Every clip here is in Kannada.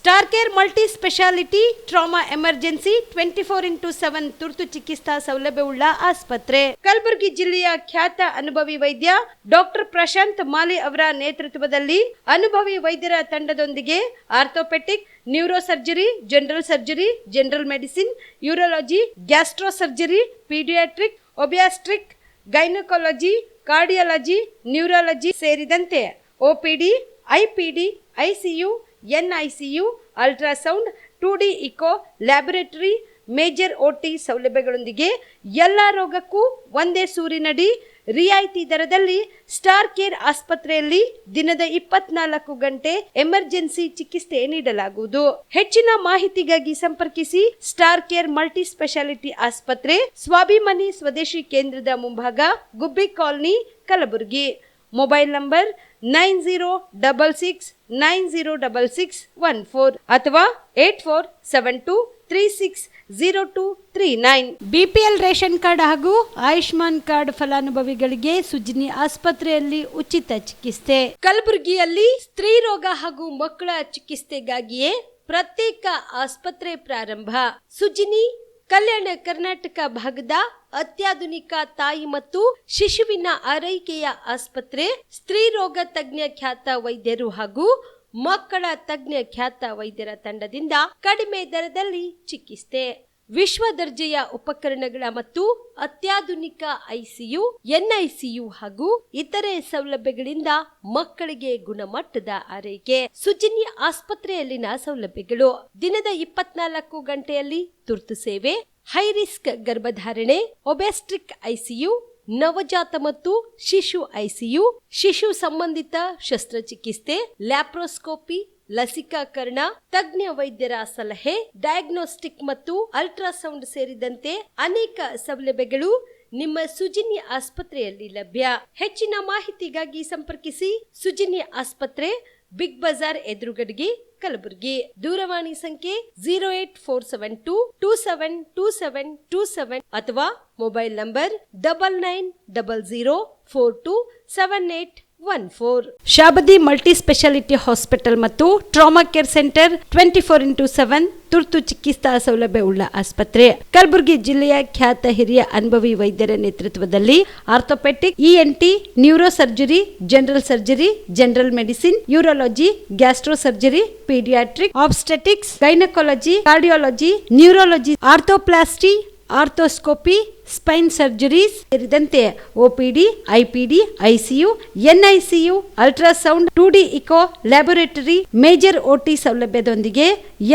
Star care multi speciality trauma emergency 24x7 ತುರ್ತು ಚಿಕಿತ್ಸಾ ಸೌಲಭ್ಯವುಳ್ಳ ಆಸ್ಪತ್ರೆ. ಕಲಬುರಗಿ ಜಿಲ್ಲೆಯ ಖ್ಯಾತ ಅನುಭವಿ ವೈದ್ಯ ಡಾಕ್ಟರ್ ಪ್ರಶಾಂತ್ ಮಾಲಿ ಅವರ ನೇತೃತ್ವದಲ್ಲಿ ಅನುಭವಿ ವೈದ್ಯರ ತಂಡದೊಂದಿಗೆ orthopaedic, neuro surgery, general surgery, general medicine, urology, gastro surgery, paediatric, obstetric, gynaecology, cardiology, neurology ಸೇರಿದಂತೆ OPD, IPD, ICU, NICU, ultrasound, 2D echo, laboratory, major OT ಸೌಲಭ್ಯಗಳೊಂದಿಗೆ ಎಲ್ಲ ರೋಗಕ್ಕೂ ಒಂದೇ ಸೂರಿನಡಿ ರಿಯಾಯಿತಿ ದರದಲ್ಲಿ ಸ್ಟಾರ್ ಕೇರ್ ಆಸ್ಪತ್ರೆಯಲ್ಲಿ ದಿನದ 24 ಗಂಟೆ ಎಮರ್ಜೆನ್ಸಿ ಚಿಕಿತ್ಸೆ ನೀಡಲಾಗುವುದು. ಹೆಚ್ಚಿನ ಮಾಹಿತಿಗಾಗಿ ಸಂಪರ್ಕಿಸಿ ಸ್ಟಾರ್ ಕೇರ್ ಮಲ್ಟಿ ಸ್ಪೆಷಾಲಿಟಿ ಆಸ್ಪತ್ರೆ, ಸ್ವಾಭಿಮಾನಿ ಸ್ವದೇಶಿ ಕೇಂದ್ರದ ಮುಂಭಾಗ, ಗುಬ್ಬಿ ಕಾಲನಿ, ಕಲಬುರಗಿ. ಮೊಬೈಲ್ ನಂಬರ್ 9066906614 ಅಥವಾ 8472360239. BPL ರೇಷನ್ ಕಾರ್ಡ್ ಹಾಗೂ ಆಯುಷ್ಮಾನ್ ಕಾರ್ಡ್ ಫಲಾನುಭವಿಗಳಿಗೆ ಸುಜಿನಿ ಆಸ್ಪತ್ರೆಯಲ್ಲಿ ಉಚಿತ ಚಿಕಿತ್ಸೆ. ಕಲಬುರಗಿಯಲ್ಲಿ ಸ್ತ್ರೀ ರೋಗ ಹಾಗೂ ಮಕ್ಕಳ ಚಿಕಿತ್ಸೆಗಾಗಿಯೇ ಪ್ರತ್ಯೇಕ ಆಸ್ಪತ್ರೆ ಪ್ರಾರಂಭ. ಸುಜಿನಿ ಕಲ್ಯಾಣ ಕರ್ನಾಟಕ ಭಾಗದ ಅತ್ಯಾಧುನಿಕ ತಾಯಿ ಮತ್ತು ಶಿಶುವಿನ ಆರೈಕೆಯ ಆಸ್ಪತ್ರೆ. ಸ್ತ್ರೀ ರೋಗ ತಜ್ಞ ಖ್ಯಾತ ವೈದ್ಯರು ಹಾಗೂ ಮಕ್ಕಳ ತಜ್ಞ ಖ್ಯಾತ ವೈದ್ಯರ ತಂಡದಿಂದ ಕಡಿಮೆ ದರದಲ್ಲಿ ಚಿಕಿತ್ಸೆ, ವಿಶ್ವ ದರ್ಜೆಯ ಉಪಕರಣಗಳ ಮತ್ತು ಅತ್ಯಾಧುನಿಕ ICU, NICU ಹಾಗೂ ಇತರೆ ಸೌಲಭ್ಯಗಳಿಂದ ಮಕ್ಕಳಿಗೆ ಗುಣಮಟ್ಟದ ಆರೈಕೆ. ಸುಜಿನಿ ಆಸ್ಪತ್ರೆಯಲ್ಲಿನ ಸೌಲಭ್ಯಗಳು: ದಿನದ 24 ಗಂಟೆಯಲ್ಲಿ ತುರ್ತು ಸೇವೆ, ಹೈ ರಿಸ್ಕ್ ಗರ್ಭಧಾರಣೆ, ಒಬ್ಯಾಸ್ಟ್ರಿಕ್ ICU, ನವಜಾತ ಮತ್ತು ಶಿಶು ICU, ಶಿಶು ಸಂಬಂಧಿತ ಶಸ್ತ್ರಚಿಕಿತ್ಸೆ, ಲ್ಯಾಪ್ರೋಸ್ಕೋಪಿ, ಲಸಿಕಾಕರಣ, ತಜ್ಞ ವೈದ್ಯರ ಸಲಹೆ, ಡಯಾಗ್ನೋಸ್ಟಿಕ್ ಮತ್ತು ಅಲ್ಟ್ರಾಸೌಂಡ್ ಸೇರಿದಂತೆ ಅನೇಕ ಸೌಲಭ್ಯಗಳು ನಿಮ್ಮ ಸುಜಿನಿ ಆಸ್ಪತ್ರೆಯಲ್ಲಿ ಲಭ್ಯ. ಹೆಚ್ಚಿನ ಮಾಹಿತಿಗಾಗಿ ಸಂಪರ್ಕಿಸಿ ಸುಜಿನಿ ಆಸ್ಪತ್ರೆ, ಬಿಗ್ ಬಜಾರ್ ಎದುರುಗಡೆಗೆ, ಕಲಬುರಗಿ. ದೂರವಾಣಿ ಸಂಖ್ಯೆ 08472272727 ಅಥವಾ mobile number 9900427814. Shabadi multi speciality hospital ಮತ್ತು ಟ್ರಾಮಾ ಕೇರ್ ಸೆಂಟರ್ 24x7 ತುರ್ತು ಚಿಕಿತ್ಸಾ ಸೌಲಭ್ಯವುಳ್ಳ ಆಸ್ಪತ್ರೆ. ಕಲಬುರಗಿ ಜಿಲ್ಲೆಯ ಖ್ಯಾತ ಹಿರಿಯ ಅನುಭವಿ ವೈದ್ಯರ ನೇತೃತ್ವದಲ್ಲಿ orthopaedic, ENT, neuro surgery, general surgery, general medicine, urology, gastro surgery, paediatric, obstetrics, gynaecology, cardiology, neurology, arthroplasty, arthroscopy, spine surgeries ಸೇರಿದಂತೆ OPD, IPD, ICU, NICU, ultrasound, 2D echo, laboratory, major OT ಸೌಲಭ್ಯದೊಂದಿಗೆ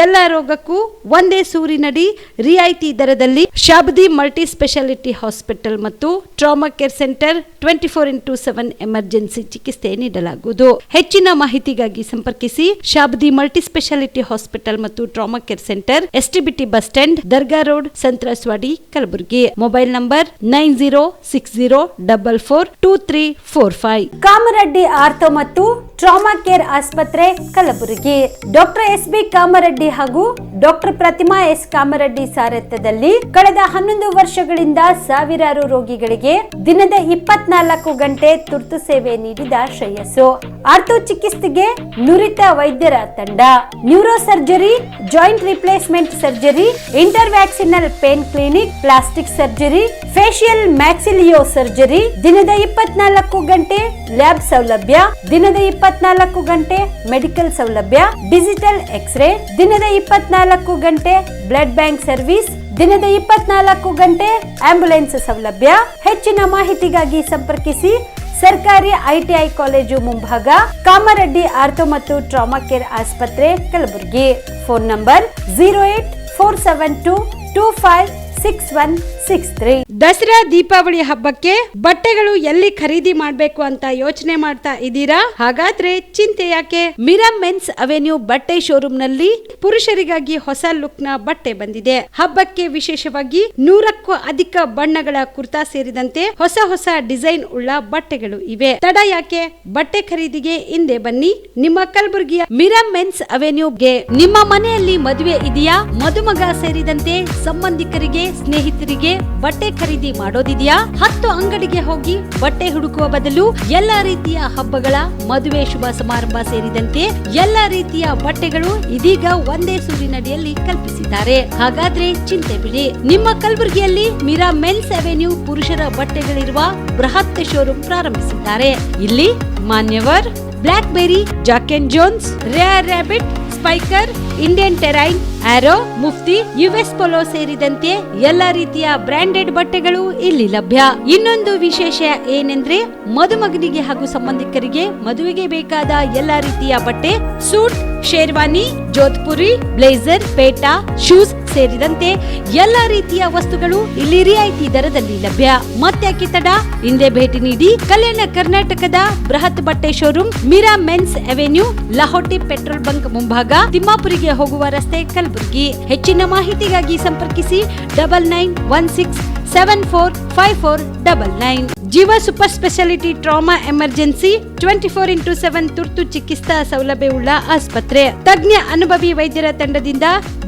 ಎಲ್ಲ ರೋಗಕ್ಕೂ ಒಂದೇ ಸೂರಿನಡಿ ರಿಯಾಯಿತಿ ದರದಲ್ಲಿ ಶಾಬದಿ ಮಲ್ಟಿ ಸ್ಪೆಷಾಲಿಟಿ ಹಾಸ್ಪಿಟಲ್ ಮತ್ತು trauma care centre 24x7 emergency ಚಿಕಿತ್ಸೆ ನೀಡಲಾಗುವುದು. ಹೆಚ್ಚಿನ ಮಾಹಿತಿಗಾಗಿ ಸಂಪರ್ಕಿಸಿ ಶಾಬದಿ ಮಲ್ಟಿ ಸ್ಪೆಷಾಲಿಟಿ ಹಾಸ್ಪಿಟಲ್ ಮತ್ತು trauma care centre, STBT bus stand, Dargah road, ಸಂತ್ರಸ್ವಾಡಿ, Kalaburagi. Mobile number 9060442345. Kamareddy ortho ಮತ್ತು ಟ್ರಾಮಾ ಕೇರ್ ಆಸ್ಪತ್ರೆ, ಕಲಬುರಗಿ. ಡಾಕ್ಟರ್ SB ಕಾಮರೆಡ್ಡಿ ಹಾಗೂ ಡಾಕ್ಟರ್ ಪ್ರತಿಮಾ S ಕಾಮರೆಡ್ಡಿ ಸಾರಥ್ಯದಲ್ಲಿ ಕಳೆದ 11 ವರ್ಷಗಳಿಂದ ಸಾವಿರಾರು ರೋಗಿಗಳಿಗೆ ದಿನದ 24 ಗಂಟೆ ತುರ್ತು ಸೇವೆ ನೀಡಿದ ಶ್ರೇಯಸ್ಸು. ಆರ್ಥೋ ಚಿಕಿತ್ಸೆಗೆ ನುರಿತ ವೈದ್ಯರ ತಂಡ, neuro surgery, joint replacement surgery, interventional pain clinic, plastic surgery, facial maxillo surgery, ದಿನದ 24 ಗಂಟೆ ಲ್ಯಾಬ್ ಸೌಲಭ್ಯ, ದಿನದ 24 ಗಂಟೆ ಮೆಡಿಕಲ್ ಸೌಲಭ್ಯ, ಡಿಜಿಟಲ್ ಎಕ್ಸ್ರೇ, ದಿನದ 24 ಗಂಟೆ ಬ್ಲಡ್ ಬ್ಯಾಂಕ್ ಸರ್ವಿಸ್, ದಿನದ 24 ಗಂಟೆ ಆಂಬ್ಯುಲೆನ್ಸ್ ಸೌಲಭ್ಯ. ಹೆಚ್ಚಿನ ಮಾಹಿತಿಗಾಗಿ ಸಂಪರ್ಕಿಸಿ ಸರ್ಕಾರಿ ITI ಕಾಲೇಜು ಮುಂಭಾಗ, ಕಾಮರೆಡ್ಡಿ ಆರ್ಥೋ ಮತ್ತು ಟ್ರಾಮಾ ಕೇರ್ ಆಸ್ಪತ್ರೆ, ಕಲಬುರಗಿ. Phone number 08472256163. ದಸರಾ ದೀಪಾವಳಿ ಹಬ್ಬಕ್ಕೆ ಬಟ್ಟೆಗಳು ಎಲ್ಲಿ ಖರೀದಿ ಮಾಡಬೇಕು ಅಂತ ಯೋಚನೆ ಮಾಡ್ತಾ ಇದ್ದೀರಾ? ಹಾಗಾದ್ರೆ ಚಿಂತೆ ಯಾಕೆ? ಮಿರಾ ಮೆನ್ಸ್ ಅವೆನ್ಯೂ ಬಟ್ಟೆ ಶೋರೂಮ್ ನಲ್ಲಿ ಪುರುಷರಿಗಾಗಿ ಹೊಸ ಲುಕ್ ನ ಬಟ್ಟೆ ಬಂದಿದೆ. ಹಬ್ಬಕ್ಕೆ ವಿಶೇಷವಾಗಿ 100ಕ್ಕೂ ಅಧಿಕ ಬಣ್ಣಗಳ ಕುರ್ತಾ ಸೇರಿದಂತೆ ಹೊಸ ಹೊಸ ಡಿಸೈನ್ ಉಳ್ಳ ಬಟ್ಟೆಗಳು ಇವೆ. ತಡ ಯಾಕೆ? ಬಟ್ಟೆ ಖರೀದಿಗೆ ಹಿಂದೆ ಬನ್ನಿ ನಿಮ್ಮ ಕಲಬುರಗಿಯ ಮಿರಾ ಮೆನ್ಸ್ ಅವೆನ್ಯೂಗೆ. ನಿಮ್ಮ ಮನೆಯಲ್ಲಿ ಮದುವೆ ಇದೆಯಾ? ಮದುಮಗ ಸೇರಿದಂತೆ ಸಂಬಂಧಿಕರಿಗೆ, ಸ್ನೇಹಿತರಿಗೆ ಬಟ್ಟೆ ಖರೀದಿ ಮಾಡೋದಿದೆಯಾ? 10 ಅಂಗಡಿಗೆ ಹೋಗಿ ಬಟ್ಟೆ ಹುಡುಕುವ ಬದಲು ಎಲ್ಲಾ ರೀತಿಯ ಹಬ್ಬಗಳ, ಮದುವೆ, ಶುಭ ಸಮಾರಂಭ ಸೇರಿದಂತೆ ಎಲ್ಲಾ ರೀತಿಯ ಬಟ್ಟೆಗಳು ಇದೀಗ ಒಂದೇ ಸೂರಿನಡಿಯಲ್ಲಿ ಕಲ್ಪಿಸಿದ್ದಾರೆ. ಹಾಗಾದ್ರೆ ಚಿಂತೆ ಬಿಡಿ. ನಿಮ್ಮ ಕಲಬುರಗಿಯಲ್ಲಿ ಮೀರಾ ಮೆನ್ಸ್ ಅವೆನ್ಯೂ ಪುರುಷರ ಬಟ್ಟೆಗಳಿರುವ ಬೃಹತ್ ಶೋರೂಮ್ ಪ್ರಾರಂಭಿಸಿದ್ದಾರೆ. ಇಲ್ಲಿ Manyavar, Blackberry, Jack and Jones, Rare Rabbit, Spykar, Indian Terrain, Arrow, Mufti, US Polo ಸೇರಿದಂತೆ ಎಲ್ಲಾ ರೀತಿಯ ಬ್ರಾಂಡೆಡ್ ಬಟ್ಟೆಗಳು ಇಲ್ಲಿ ಲಭ್ಯ. ಇನ್ನೊಂದು ವಿಶೇಷ ಏನೆಂದ್ರೆ ಮದುಮಗನಿಗೆ ಹಾಗೂ ಸಂಬಂಧಿಕರಿಗೆ ಮದುವೆಗೆ ಬೇಕಾದ ಎಲ್ಲಾ ರೀತಿಯ ಬಟ್ಟೆ, ಸೂಟ್, ಶೇರ್ವಾನಿ, ಜೋಧ್ಪುರಿ, ಬ್ಲೇಸರ್, ಪೇಟಾ, ಶೂಸ್ ಸೇರಿದಂತೆ ಎಲ್ಲಾ ರೀತಿಯ ವಸ್ತುಗಳು ಇಲ್ಲಿ ರಿಯಾಯಿತಿ ದರದಲ್ಲಿ ಲಭ್ಯ. ಮತ್ತ್ಯಾಕೆ ತಡ? ಹಿಂದೆ ಭೇಟಿ ನೀಡಿ. ಕಲ್ಯಾಣ ಕರ್ನಾಟಕದ ಬೃಹತ್ ಬಟ್ಟೆ showroom Meera men's avenue, Lahoti petrol bunk ಮುಂಭಾಗ, ತಿಮ್ಮಾಪುರಿಗೆ ಹೋಗುವ ರಸ್ತೆ, ಕಲಬುರಗಿ. ಹೆಚ್ಚಿನ ಮಾಹಿತಿಗಾಗಿ ಸಂಪರ್ಕಿಸಿ 9916745499. ಜೀವ super speciality trauma emergency 24x7 ತುರ್ತು ಚಿಕಿತ್ಸಾ ಸೌಲಭ್ಯವುಳ್ಳ ಆಸ್ಪತ್ರೆ. ತಜ್ಞ ಅನುಭವಿ ವೈದ್ಯರ ತಂಡದಿಂದ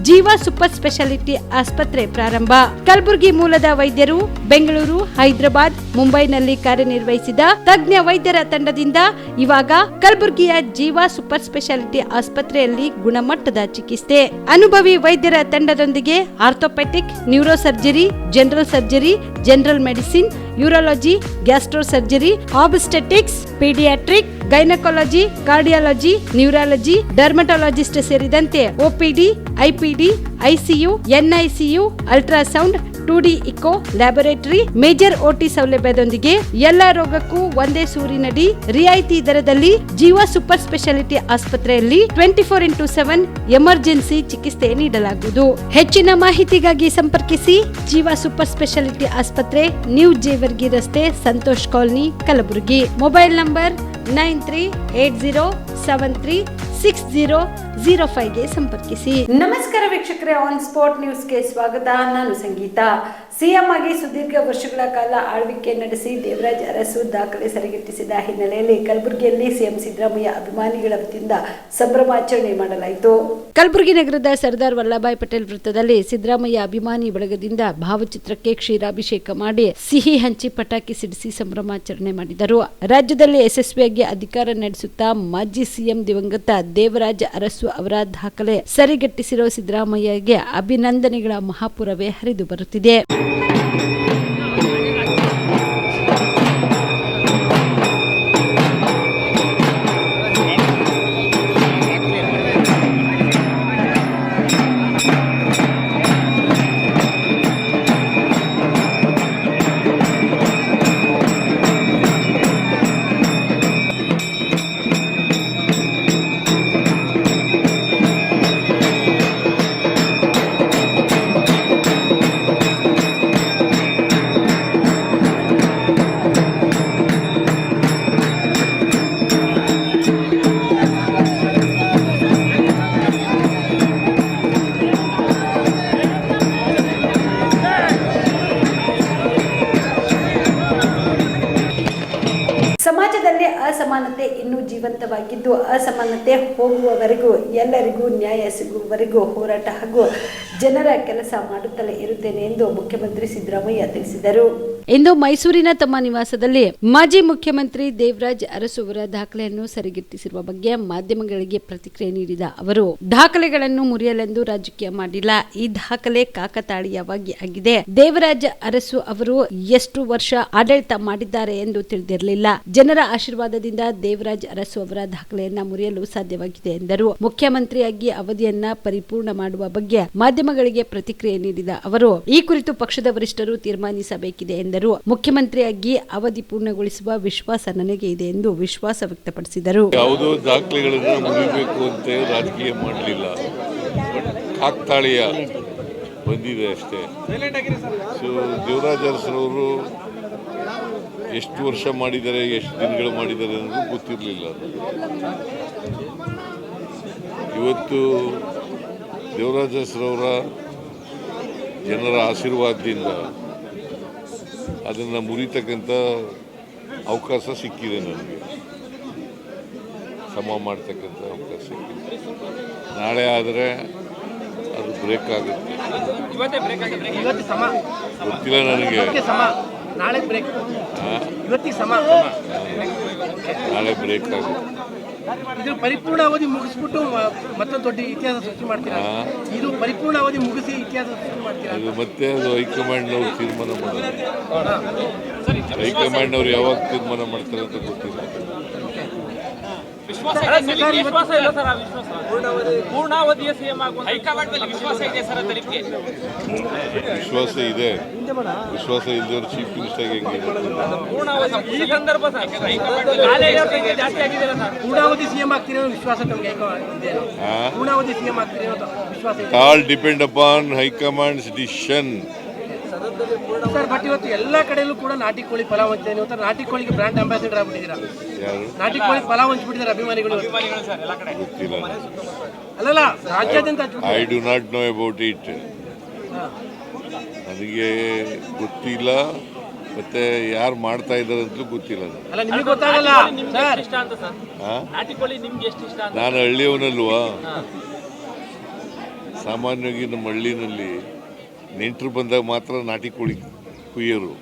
ಜೀವ ಸೂಪರ್ ಸ್ಪೆಷಾಲಿಟಿ ಆಸ್ಪತ್ರೆ ಪ್ರಾರಂಭ. ಕಲಬುರಗಿ ಮೂಲದ ವೈದ್ಯರು ಬೆಂಗಳೂರು, ಹೈದರಾಬಾದ್, ಮುಂಬೈನಲ್ಲಿ ಕಾರ್ಯನಿರ್ವಹಿಸಿದ ತಜ್ಞ ವೈದ್ಯರ ತಂಡದಿಂದ ಇವಾಗ ಕಲಬುರಗಿಯ ಜೀವ ಸೂಪರ್ ಸ್ಪೆಷಾಲಿಟಿ ಆಸ್ಪತ್ರೆಯಲ್ಲಿ ಗುಣಮಟ್ಟದ ಚಿಕಿತ್ಸೆ. ಅನುಭವಿ ವೈದ್ಯರ ತಂಡದೊಂದಿಗೆ orthopaedic, neuro surgery, general surgery, general medicine, urology, gastro surgery, obstetrics, paediatric, gynaecology, cardiology, neurology, dermatologist ಸೇರಿದಂತೆ OPD, IPD, ICU, NICU, ultrasound, 2D echo, laboratory, major OT ಸೌಲಭ್ಯದೊಂದಿಗೆ ಎಲ್ಲಾ ರೋಗಕ್ಕೂ ಒಂದೇ ಸೂರಿನಡಿ ರಿಯಾಯಿತಿ ದರದಲ್ಲಿ ಜೀವ ಸೂಪರ್ ಸ್ಪೆಷಾಲಿಟಿ ಆಸ್ಪತ್ರೆಯಲ್ಲಿ 24x7 ಎಮರ್ಜೆನ್ಸಿ ಚಿಕಿತ್ಸೆ ನೀಡಲಾಗುವುದು. ಹೆಚ್ಚಿನ ಮಾಹಿತಿಗಾಗಿ ಸಂಪರ್ಕಿಸಿ ಜೀವ ಸೂಪರ್ ಸ್ಪೆಷಾಲಿಟಿ ಆಸ್ಪತ್ರೆ, ನ್ಯೂ ಜೇವರ್ಗಿ ರಸ್ತೆ, Santosh colony, Kalaburagi. Mobile number 9380736005ಗೆ ಸಂಪರ್ಕಿಸಿ. ನಮಸ್ಕಾರ ವೀಕ್ಷಕರೇ, ಆನ್ ಸ್ಪಾಟ್ ನ್ಯೂಸ್ಗೆ ಸ್ವಾಗತ. ನಾನು ಸಂಗೀತ. ಸಿಎಂ ಆಗಿ ಸುದೀರ್ಘ ವರ್ಷಗಳ ಕಾಲ ಆಳ್ವಿಕೆ ನಡೆಸಿ ದೇವರಾಜ್ ಅರಸು ದಾಖಲೆ ಸರಿಗಟ್ಟಿಸಿದ ಹಿನ್ನೆಲೆಯಲ್ಲಿ ಕಲಬುರಗಿಯಲ್ಲಿ ಸಿಎಂ ಸಿದ್ದರಾಮಯ್ಯ ಅಭಿಮಾನಿಗಳ ವತಿಯಿಂದ ಸಂಭ್ರಮಾಚರಣೆ ಮಾಡಲಾಯಿತು. ಕಲಬುರಗಿ ನಗರದ ಸರ್ದಾರ್ ವಲ್ಲಭಾಯ್ ಪಟೇಲ್ ವೃತ್ತದಲ್ಲಿ ಸಿದ್ದರಾಮಯ್ಯ ಅಭಿಮಾನಿ ಬಳಗದಿಂದ ಭಾವಚಿತ್ರಕ್ಕೆ ಕ್ಷೀರಾಭಿಷೇಕ ಮಾಡಿ ಸಿಹಿ ಹಂಚಿ ಪಟಾಕಿ ಸಿಡಿಸಿ ಸಂಭ್ರಮಾಚರಣೆ ಮಾಡಿದರು. ರಾಜ್ಯದಲ್ಲಿ ಯಶಸ್ವಿಯಾಗಿ ಅಧಿಕಾರ ನಡೆಸುತ್ತಾ ಮಾಜಿ ಸಿಎಂ ದಿವಂಗತ ದೇವರಾಜ್ ಅರಸು ಅವರ ದಾಖಲೆ ಸರಿಗಟ್ಟಿಸಿರುವ ಸಿದ್ದರಾಮಯ್ಯಗೆ ಅಭಿನಂದನೆಗಳ ಮಹಾಪೂರವೇ ಹರಿದು ಬರುತ್ತಿದೆ. ಸಮಾಜದಲ್ಲಿ ಅಸಮಾನತೆ ಇನ್ನೂ ಜೀವಂತವಾಗಿದ್ದು, ಅಸಮಾನತೆ ಹೋಗುವವರೆಗೂ ಎಲ್ಲರಿಗೂ ನ್ಯಾಯ ಸಿಗುವವರೆಗೂ ಹೋರಾಟ ಹಾಗೂ ಜನರ ಕೆಲಸ ಮಾಡುತ್ತಲೇ ಇರುತ್ತೇನೆ ಎಂದು ಮುಖ್ಯಮಂತ್ರಿ ಸಿದ್ದರಾಮಯ್ಯ ತಿಳಿಸಿದರು. ಇಂದು ಮೈಸೂರಿನ ತಮ್ಮ ನಿವಾಸದಲ್ಲಿ ಮಾಜಿ ಮುಖ್ಯಮಂತ್ರಿ ದೇವರಾಜ್ ಅರಸು ಅವರ ದಾಖಲೆಯನ್ನು ಸರಿಗಟ್ಟಿಸಿರುವ ಬಗ್ಗೆ ಮಾಧ್ಯಮಗಳಿಗೆ ಪ್ರತಿಕ್ರಿಯೆ ನೀಡಿದ ಅವರು, ದಾಖಲೆಗಳನ್ನು ಮುರಿಯಲೆಂದು ರಾಜಕೀಯ ಮಾಡಿಲ್ಲ. ಈ ದಾಖಲೆ ಕಾಕತಾಳೀಯವಾಗಿ ಆಗಿದೆ. ದೇವರಾಜ್ ಅರಸು ಅವರು ಎಷ್ಟು ವರ್ಷ ಆಡಳಿತ ಮಾಡಿದ್ದಾರೆ ಎಂದು ತಿಳಿದಿರಲಿಲ್ಲ. ಜನರ ಆಶೀರ್ವಾದದಿಂದ ದೇವರಾಜ್ ಅರಸು ಅವರ ದಾಖಲೆಯನ್ನ ಮುರಿಯಲು ಸಾಧ್ಯವಾಗಿದೆ ಎಂದರು. ಮುಖ್ಯಮಂತ್ರಿಯಾಗಿ ಅವಧಿಯನ್ನ ಪರಿಪೂರ್ಣ ಮಾಡುವ ಬಗ್ಗೆ ಮಾಧ್ಯಮಗಳಿಗೆ ಪ್ರತಿಕ್ರಿಯೆ ನೀಡಿದ ಅವರು, ಈ ಕುರಿತು ಪಕ್ಷದ ವರಿಷ್ಠರು ತೀರ್ಮಾನಿಸಬೇಕಿದೆ ಎಂದರು. ಮುಖ್ಯಮಂತ್ರಿಯಾಗಿ ಅವಧಿ ಪೂರ್ಣಗೊಳಿಸುವ ವಿಶ್ವಾಸ ನನಗೆ ಇದೆ ಎಂದು ವಿಶ್ವಾಸ ವ್ಯಕ್ತಪಡಿಸಿದರು. ಯಾವುದೋ ದಾಖಲೆಗಳನ್ನು ಮುರಿಬೇಕು ಅಂತ ರಾಜಕೀಯ ಮಾಡಲಿಲ್ಲ, ಕಾಕ್ತಾಳೀಯ ಬಂದಿದೆ ಅಷ್ಟೇ. ಸೊ ದೇವರಾಜ್ ಅರಸರವರು ಎಷ್ಟು ವರ್ಷ ಮಾಡಿದ್ದಾರೆ, ಎಷ್ಟು ದಿನಗಳು ಮಾಡಿದ್ದಾರೆ ಅನ್ನೋದು ಗೊತ್ತಿರಲಿಲ್ಲ. ಇವತ್ತು ದೇವರಾಜ್ ಅರಸರವರ ಜನರ ಆಶೀರ್ವಾದದಿಂದ ಅದನ್ನು ಮುರಿತಕ್ಕಂಥ ಅವಕಾಶ ಸಿಕ್ಕಿದೆ, ನನಗೆ ಸಮ ಮಾಡ್ತಕ್ಕಂಥ ಅವಕಾಶ ಸಿಕ್ಕಿದೆ. ನಾಳೆ ಆದರೆ ಅದು ಬ್ರೇಕ್ ಆಗುತ್ತೆ. ಇವತ್ತು ಸಮ ಗೊತ್ತಿಲ್ಲ ನನಗೆ. ಇವತ್ತಿಗೆ ಸಮ ನಾಳೆ ಬ್ರೇಕ್. ಇವತ್ತಿಗೆ ಸಮ ನಾಳೆ ಬ್ರೇಕ್ ಆಗುತ್ತೆ. ಇದ್ರ ಪರಿಪೂರ್ಣ ಅವಧಿ ಮುಗಿಸ್ಬಿಟ್ಟು ಮತ್ತೊಂದು ದೊಡ್ಡ ಇತಿಹಾಸ ಸೃಷ್ಟಿ ಮಾಡ್ತೀರಾ? ಇದು ಪರಿಪೂರ್ಣ ಅವಧಿ ಮುಗಿಸಿ ಇತಿಹಾಸ ಸೃಷ್ಟಿ ಮಾಡ್ತೀರಾ? ಅದು ಮತ್ತೆ ಅದು ಹೈಕಮಾಂಡ್ನವ್ರು ತೀರ್ಮಾನ ಮಾಡೋದು. ಹೈಕಮಾಂಡ್ನವ್ರು ಯಾವಾಗ ತೀರ್ಮಾನ ಮಾಡ್ತಾರೆ ಅಂತ ಗೊತ್ತಿಲ್ಲ. ಪೂರ್ಣಾವಧಿಯ ಸಿಎಂ ಆಗುವ ಹೈಕಮಾಂಡ್ ವಿಶ್ವಾಸ ಇದೆ ಸರ್ ಅಂತ ನಿಮಗೆ? ವಿಶ್ವಾಸ ಇದೆ. ವಿಶ್ವಾಸ ಇಲ್ಲದವ್ರು ಚೀಫ್ ಮಿನಿಸ್ಟರ್ ಹೆಂಗಿದೆ? ಪೂರ್ಣಾವಧಿ ಈ ಸಂದರ್ಭ ಜಾಸ್ತಿ ಆಗಿದೆ ಸರ್. ಪೂರ್ಣಾವಧಿ ಸಿಎಂ ಆಗ್ತೀರಿ ಅನ್ನೋ ವಿಶ್ವಾಸ ತಮಗೆ ಇದೆ? ಪೂರ್ಣಾವಧಿ ಸಿಎಂ ಆಗ್ತೀರಿ ಅನ್ನೋ ವಿಶ್ವಾಸ ಇದೆ? All depend upon high command's decision. Sir, but ಇವತ್ತು ಎಲ್ಲ ಕಡೆಯಲ್ಲೂ ಕೂಡ ನಾಟಿ ಕೋಳಿ ಪಲಾವ್ ಹಂಚ್ತಾರೆ. ಇವತ್ತು ನಾಟಿ ಕೋಳಿಗೆ ಬ್ರಾಂಡ್ ಅಂಬಾಸಿಡರ್ ಆಗ್ಬಿಟ್ಟಿದ್ದೀರಾ. ಯಾರು? ನಾಟಿ ಕೋಳಿ ಪಲಾವ್ ಹಂಚ್ಬಿಟ್ಟಿದ್ದಾರೆ ಅಭಿಮಾನಿಗಳು. ಗೊತ್ತಿಲ್ಲ. ಅಲ್ಲಲ್ಲ, ರಾಜ್ಯಾದ್ಯಂತ I do not know about it. ನನಗೆ ಗೊತ್ತಿಲ್ಲ, ಮತ್ತೆ ಯಾರು ಮಾಡ್ತಾ ಇದ್ದಾರೆ ಅಂತಲೂ ಗೊತ್ತಿಲ್ಲ. ಅಲ್ಲ, ನಿಮಗೆ ಗೊತ್ತಾಗಲ್ಲ ಸರ್. ಇಷ್ಟ ಅಂತ ಸರ್ ನಾಟಿ ಕೋಳಿ ನಿಮ್ಗೆ ಎಷ್ಟು ಇಷ್ಟ ಅಂತ? ನಾನು ಹಳ್ಳಿಯವನಲ್ವಾ. ಸಾಮಾನ್ಯವಾಗಿ ನಮ್ಮ ಹಳ್ಳಿನಲ್ಲಿ ನೆಂಟರು ಬಂದಾಗ ಮಾತ್ರ ನಾಟಿ ಕೋಳಿ ಕುಯ್ಯೋರು,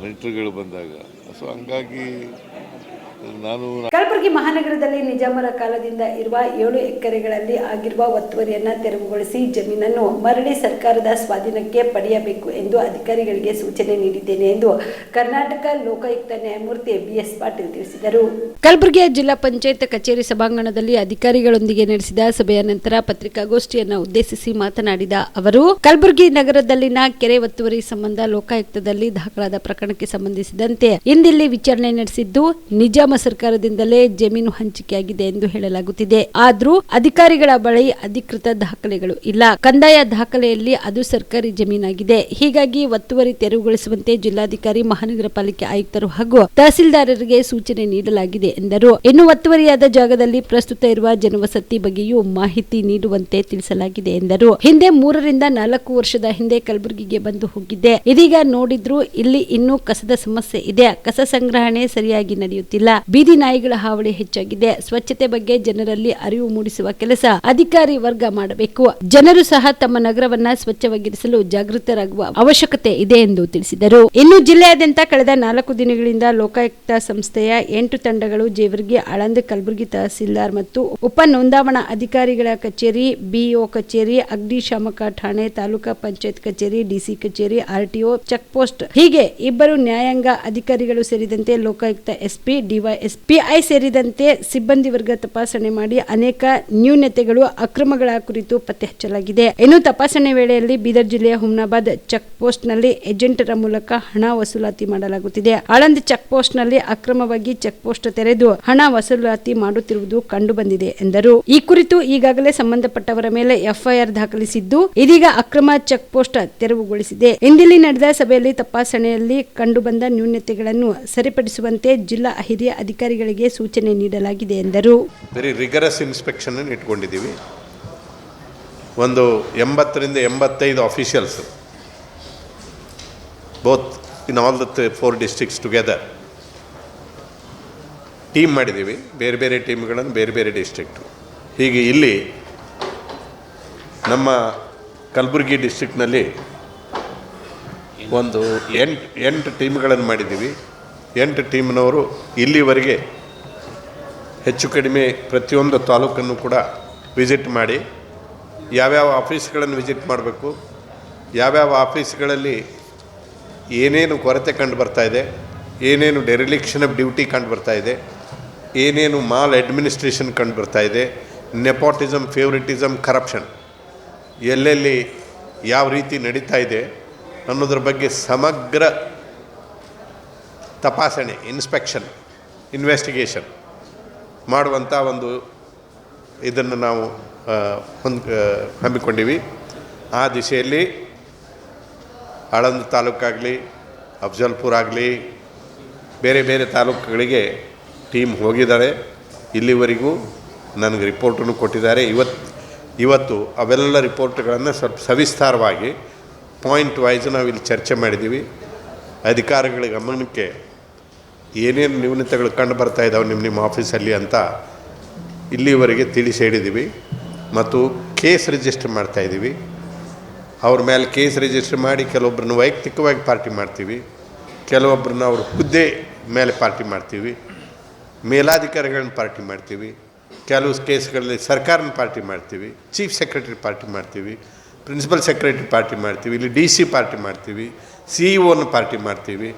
ನೆಂಟರುಗಳು ಬಂದಾಗ. ಸೊ ಹಂಗಾಗಿ ನಾನು ಕಲಬುರಗಿ ಮಹಾನಗರದಲ್ಲಿ ನಿಜಾಮರ ಕಾಲದಿಂದ ಇರುವ 7 ಎಕರೆಗಳಲ್ಲಿ ಆಗಿರುವ ಒತ್ತುವರಿಯನ್ನ ತೆರವುಗೊಳಿಸಿ ಜಮೀನನ್ನು ಮರಳಿ ಸರ್ಕಾರದ ಸ್ವಾಧೀನಕ್ಕೆ ಪಡೆಯಬೇಕು ಎಂದು ಅಧಿಕಾರಿಗಳಿಗೆ ಸೂಚನೆ ನೀಡಿದ್ದೇನೆ ಎಂದು ಕರ್ನಾಟಕ ಲೋಕಾಯುಕ್ತ ನ್ಯಾಯಮೂರ್ತಿ BS ಪಾಟೀಲ್ ತಿಳಿಸಿದರು. ಕಲಬುರಗಿಯ ಜಿಲ್ಲಾ ಪಂಚಾಯತ್ ಕಚೇರಿ ಸಭಾಂಗಣದಲ್ಲಿ ಅಧಿಕಾರಿಗಳೊಂದಿಗೆ ನಡೆಸಿದ ಸಭೆಯ ನಂತರ ಪತ್ರಿಕಾಗೋಷ್ಠಿಯನ್ನು ಉದ್ದೇಶಿಸಿ ಮಾತನಾಡಿದ ಅವರು, ಕಲಬುರಗಿ ನಗರದಲ್ಲಿನ ಕೆರೆ ಒತ್ತುವರಿ ಸಂಬಂಧ ಲೋಕಾಯುಕ್ತದಲ್ಲಿ ದಾಖಲಾದ ಪ್ರಕರಣಕ್ಕೆ ಸಂಬಂಧಿಸಿದಂತೆ ಇಂದಿಲ್ಲಿ ವಿಚಾರಣೆ ನಡೆಸಿದ್ದು, ನಿಜಾಮ ಸರ್ಕಾರದಿಂದಲೇ ಜಮೀನು ಹಂಚಿಕೆಯಾಗಿದೆ ಎಂದು ಹೇಳಲಾಗುತ್ತಿದೆ. ಆದರೂ ಅಧಿಕಾರಿಗಳ ಬಳಿ ಅಧಿಕೃತ ದಾಖಲೆಗಳು ಇಲ್ಲ. ಕಂದಾಯ ದಾಖಲೆಯಲ್ಲಿ ಅದು ಸರ್ಕಾರಿ ಜಮೀನಾಗಿದೆ. ಹೀಗಾಗಿ ಒತ್ತುವರಿ ತೆರವುಗೊಳಿಸುವಂತೆ ಜಿಲ್ಲಾಧಿಕಾರಿ, ಮಹಾನಗರ ಪಾಲಿಕೆ ಆಯುಕ್ತರು ಹಾಗೂ ತಹಸೀಲ್ದಾರರಿಗೆ ಸೂಚನೆ ನೀಡಲಾಗಿದೆ ಎಂದರು. ಇನ್ನು ಒತ್ತುವರಿಯಾದ ಜಾಗದಲ್ಲಿ ಪ್ರಸ್ತುತ ಇರುವ ಜನವಸತಿ ಬಗ್ಗೆಯೂ ಮಾಹಿತಿ ನೀಡುವಂತೆ ತಿಳಿಸಲಾಗಿದೆ ಎಂದರು. ಹಿಂದೆ 3 ರಿಂದ 4 ವರ್ಷದ ಹಿಂದೆ ಕಲಬುರಗಿಗೆ ಬಂದು ಹೋಗಿದ್ದೆ. ಇದೀಗ ನೋಡಿದ್ರು ಇಲ್ಲಿ ಇನ್ನೂ ಕಸದ ಸಮಸ್ಯೆ ಇದೆ. ಕಸ ಸಂಗ್ರಹಣೆ ಸರಿಯಾಗಿ ನಡೆಯುತ್ತಿಲ್ಲ. ಬೀದಿ ನಾಯಿಗಳ ಹಾವಳಿ ಹೆಚ್ಚಾಗಿದೆ. ಸ್ವಚ್ಛತೆ ಬಗ್ಗೆ ಜನರಲ್ಲಿ ಅರಿವು ಮೂಡಿಸುವ ಕೆಲಸ ಅಧಿಕಾರಿ ವರ್ಗ ಮಾಡಬೇಕು. ಜನರು ಸಹ ತಮ್ಮ ನಗರವನ್ನ ಸ್ವಚ್ಛವಾಗಿರಿಸಲು ಜಾಗೃತರಾಗುವ ಅವಶ್ಯಕತೆ ಇದೆ ಎಂದು ತಿಳಿಸಿದರು. ಇನ್ನು ಜಿಲ್ಲೆಯಾದ್ಯಂತ ಕಳೆದ 4 ದಿನಗಳಿಂದ ಲೋಕಾಯುಕ್ತ ಸಂಸ್ಥೆಯ 8 ತಂಡಗಳು ಜೇವರ್ಗಿ, ಆಳಂದ್, ಕಲಬುರಗಿ ತಹಸೀಲ್ದಾರ್ ಮತ್ತು ಉಪ ನೋಂದಾವಣಾ ಅಧಿಕಾರಿಗಳ ಕಚೇರಿ, BO ಕಚೇರಿ, ಅಗ್ನಿಶಾಮಕ ಠಾಣೆ, ತಾಲೂಕಾ ಪಂಚಾಯತ್ ಕಚೇರಿ, DC ಕಚೇರಿ, RTO ಚೆಕ್ ಪೋಸ್ಟ್ ಹೀಗೆ 2 ನ್ಯಾಯಾಂಗ ಅಧಿಕಾರಿಗಳು ಸೇರಿದಂತೆ ಲೋಕಾಯುಕ್ತ SP, DYSPI ಸೇರಿದಂತೆ ಸಿಬ್ಬಂದಿ ವರ್ಗ ತಪಾಸಣೆ ಮಾಡಿ ಅನೇಕ ನ್ಯೂನತೆಗಳು, ಅಕ್ರಮಗಳ ಕುರಿತು ಪತ್ತೆ ಹಚ್ಚಲಾಗಿದೆ. ಇನ್ನು ತಪಾಸಣೆ ವೇಳೆಯಲ್ಲಿ ಬೀದರ್ ಜಿಲ್ಲೆಯ ಹುಮ್ನಾಬಾದ್ ಚೆಕ್ ಪೋಸ್ಟ್ ನಲ್ಲಿ ಏಜೆಂಟರ ಮೂಲಕ ಹಣ ವಸೂಲಾತಿ ಮಾಡಲಾಗುತ್ತಿದೆ. ಆಳಂದ್ ಚೆಕ್ ಪೋಸ್ಟ್ ನಲ್ಲಿ ಅಕ್ರಮವಾಗಿ ಚೆಕ್ ಪೋಸ್ಟ್ ತೆರೆದು ಹಣ ವಸೂಲಾತಿ ಮಾಡುತ್ತಿರುವುದು ಕಂಡು ಬಂದಿದೆ ಎಂದರು. ಈ ಕುರಿತು ಈಗಾಗಲೇ ಸಂಬಂಧಪಟ್ಟವರ ಮೇಲೆ FIR ದಾಖಲಿಸಿದ್ದು, ಇದೀಗ ಅಕ್ರಮ ಚೆಕ್ ಪೋಸ್ಟ್ ತೆರವುಗೊಳಿಸಿದೆ. ಇಂದಿಲ್ಲಿ ನಡೆದ ಸಭೆಯಲ್ಲಿ ತಪಾಸಣೆಯಲ್ಲಿ ಕಂಡುಬಂದ ನ್ಯೂನತೆಗಳನ್ನು ಸರಿಪಡಿಸುವಂತೆ ಜಿಲ್ಲಾ ಹಿರಿಯ ಅಧಿಕಾರಿಗಳಿಗೆ ಸೂಚನೆ ನೀಡಲಾಗಿದೆ ಎಂದರು. ವೆರಿ ರಿಗರಸ್ ಇನ್ಸ್ಪೆಕ್ಷನ್ ಇಟ್ಕೊಂಡಿದ್ದೀವಿ. ಒಂದು 80 ರಿಂದ 85 officials, both in all the 4 districts together team ಮಾಡಿದ್ದೀವಿ. ಬೇರೆ ಬೇರೆ ಟೀಮ್ಗಳನ್ನು ಬೇರೆ ಬೇರೆ ಡಿಸ್ಟ್ರಿಕ್ಟು. ಹೀಗೆ ಇಲ್ಲಿ ನಮ್ಮ ಕಲಬುರಗಿ ಡಿಸ್ಟ್ರಿಕ್ಟ್ನಲ್ಲಿ ಒಂದು 8 ಟೀಮ್ಗಳನ್ನು ಮಾಡಿದ್ದೀವಿ. 8 ಟೀಮ್ನವರು ಇಲ್ಲಿವರೆಗೆ ಹೆಚ್ಚು ಕಡಿಮೆ ಪ್ರತಿಯೊಂದು ತಾಲೂಕನ್ನು ಕೂಡ ವಿಸಿಟ್ ಮಾಡಿ ಯಾವ್ಯಾವ ಆಫೀಸ್ಗಳನ್ನು ವಿಸಿಟ್ ಮಾಡಬೇಕು, ಯಾವ್ಯಾವ ಆಫೀಸ್ಗಳಲ್ಲಿ ಏನೇನು ಕೊರತೆ ಕಂಡು ಬರ್ತಾಯಿದೆ, ಏನೇನು ಡೆರಿಲಿಕ್ಷನ್ ಆಫ್ ಡ್ಯೂಟಿ ಕಂಡು ಬರ್ತಾಯಿದೆ, ಏನೇನು ಮಾಲ್ ಅಡ್ಮಿನಿಸ್ಟ್ರೇಷನ್ ಕಂಡು ಬರ್ತಾಯಿದೆ, ನೆಪೋಟಿಸಮ್, ಫೇವ್ರಿಟಿಸಮ್, ಕರಪ್ಷನ್ ಎಲ್ಲೆಲ್ಲಿ ಯಾವ ರೀತಿ ನಡೀತಾ ಇದೆ ಅನ್ನೋದ್ರ ಬಗ್ಗೆ ಸಮಗ್ರ ತಪಾಸಣೆ, ಇನ್ಸ್ಪೆಕ್ಷನ್, ಇನ್ವೆಸ್ಟಿಗೇಷನ್ ಮಾಡುವಂಥ ಒಂದು ಇದನ್ನು ನಾವು ಹಮ್ಮಿಕೊಂಡಿವಿ. ಆ ದಿಶೆಯಲ್ಲಿ ಆಳಂದ್ ತಾಲೂಕಾಗಲಿ, ಅಫ್ಜಲ್ಪುರ ಆಗಲಿ, ಬೇರೆ ಬೇರೆ ತಾಲೂಕುಗಳಿಗೆ ಟೀಮ್ ಹೋಗಿದ್ದಾರೆ. ಇಲ್ಲಿವರೆಗೂ ನನಗೆ ರಿಪೋರ್ಟನ್ನು ಕೊಟ್ಟಿದ್ದಾರೆ. ಇವತ್ತು ಅವೆಲ್ಲ ರಿಪೋರ್ಟ್ಗಳನ್ನು ಸ್ವಲ್ಪ ಸವಿಸ್ತಾರವಾಗಿ ಪಾಯಿಂಟ್ ವೈಸ್ ನಾವು ಇಲ್ಲಿ ಚರ್ಚೆ ಮಾಡಿದ್ದೀವಿ. ಅಧಿಕಾರಿಗಳ ಗಮನಕ್ಕೆ ಏನೇನು ನ್ಯೂನತೆಗಳು ಕಂಡು ಬರ್ತಾ ಇದ್ದಾವೆ ನಿಮ್ಮ ಆಫೀಸಲ್ಲಿ ಅಂತ ಇಲ್ಲಿವರೆಗೆ ತಿಳಿಸಿ ಹೇಳಿದ್ದೀವಿ. ಮತ್ತು ಕೇಸ್ ರಿಜಿಸ್ಟರ್ ಮಾಡ್ತಾಯಿದ್ದೀವಿ. ಅವ್ರ ಮೇಲೆ ಕೇಸ್ ರಿಜಿಸ್ಟರ್ ಮಾಡಿ ಕೆಲವೊಬ್ಬರನ್ನ ವೈಯಕ್ತಿಕವಾಗಿ ಪಾರ್ಟಿ ಮಾಡ್ತೀವಿ, ಕೆಲವೊಬ್ಬರನ್ನ ಅವ್ರ ಹುದ್ದೆ ಮೇಲೆ ಪಾರ್ಟಿ ಮಾಡ್ತೀವಿ, ಮೇಲಾಧಿಕಾರಿಗಳನ್ನ ಪಾರ್ಟಿ ಮಾಡ್ತೀವಿ, ಕೆಲವು ಕೇಸ್ಗಳಲ್ಲಿ ಸರ್ಕಾರನ ಪಾರ್ಟಿ ಮಾಡ್ತೀವಿ, ಚೀಫ್ ಸೆಕ್ರೆಟರಿ ಪಾರ್ಟಿ ಮಾಡ್ತೀವಿ, ಪ್ರಿನ್ಸಿಪಲ್ ಸೆಕ್ರೆಟರಿ ಪಾರ್ಟಿ ಮಾಡ್ತೀವಿ, ಇಲ್ಲಿ DC ಪಾರ್ಟಿ ಮಾಡ್ತೀವಿ, CEO ಪಾರ್ಟಿ ಮಾಡ್ತೀವಿ.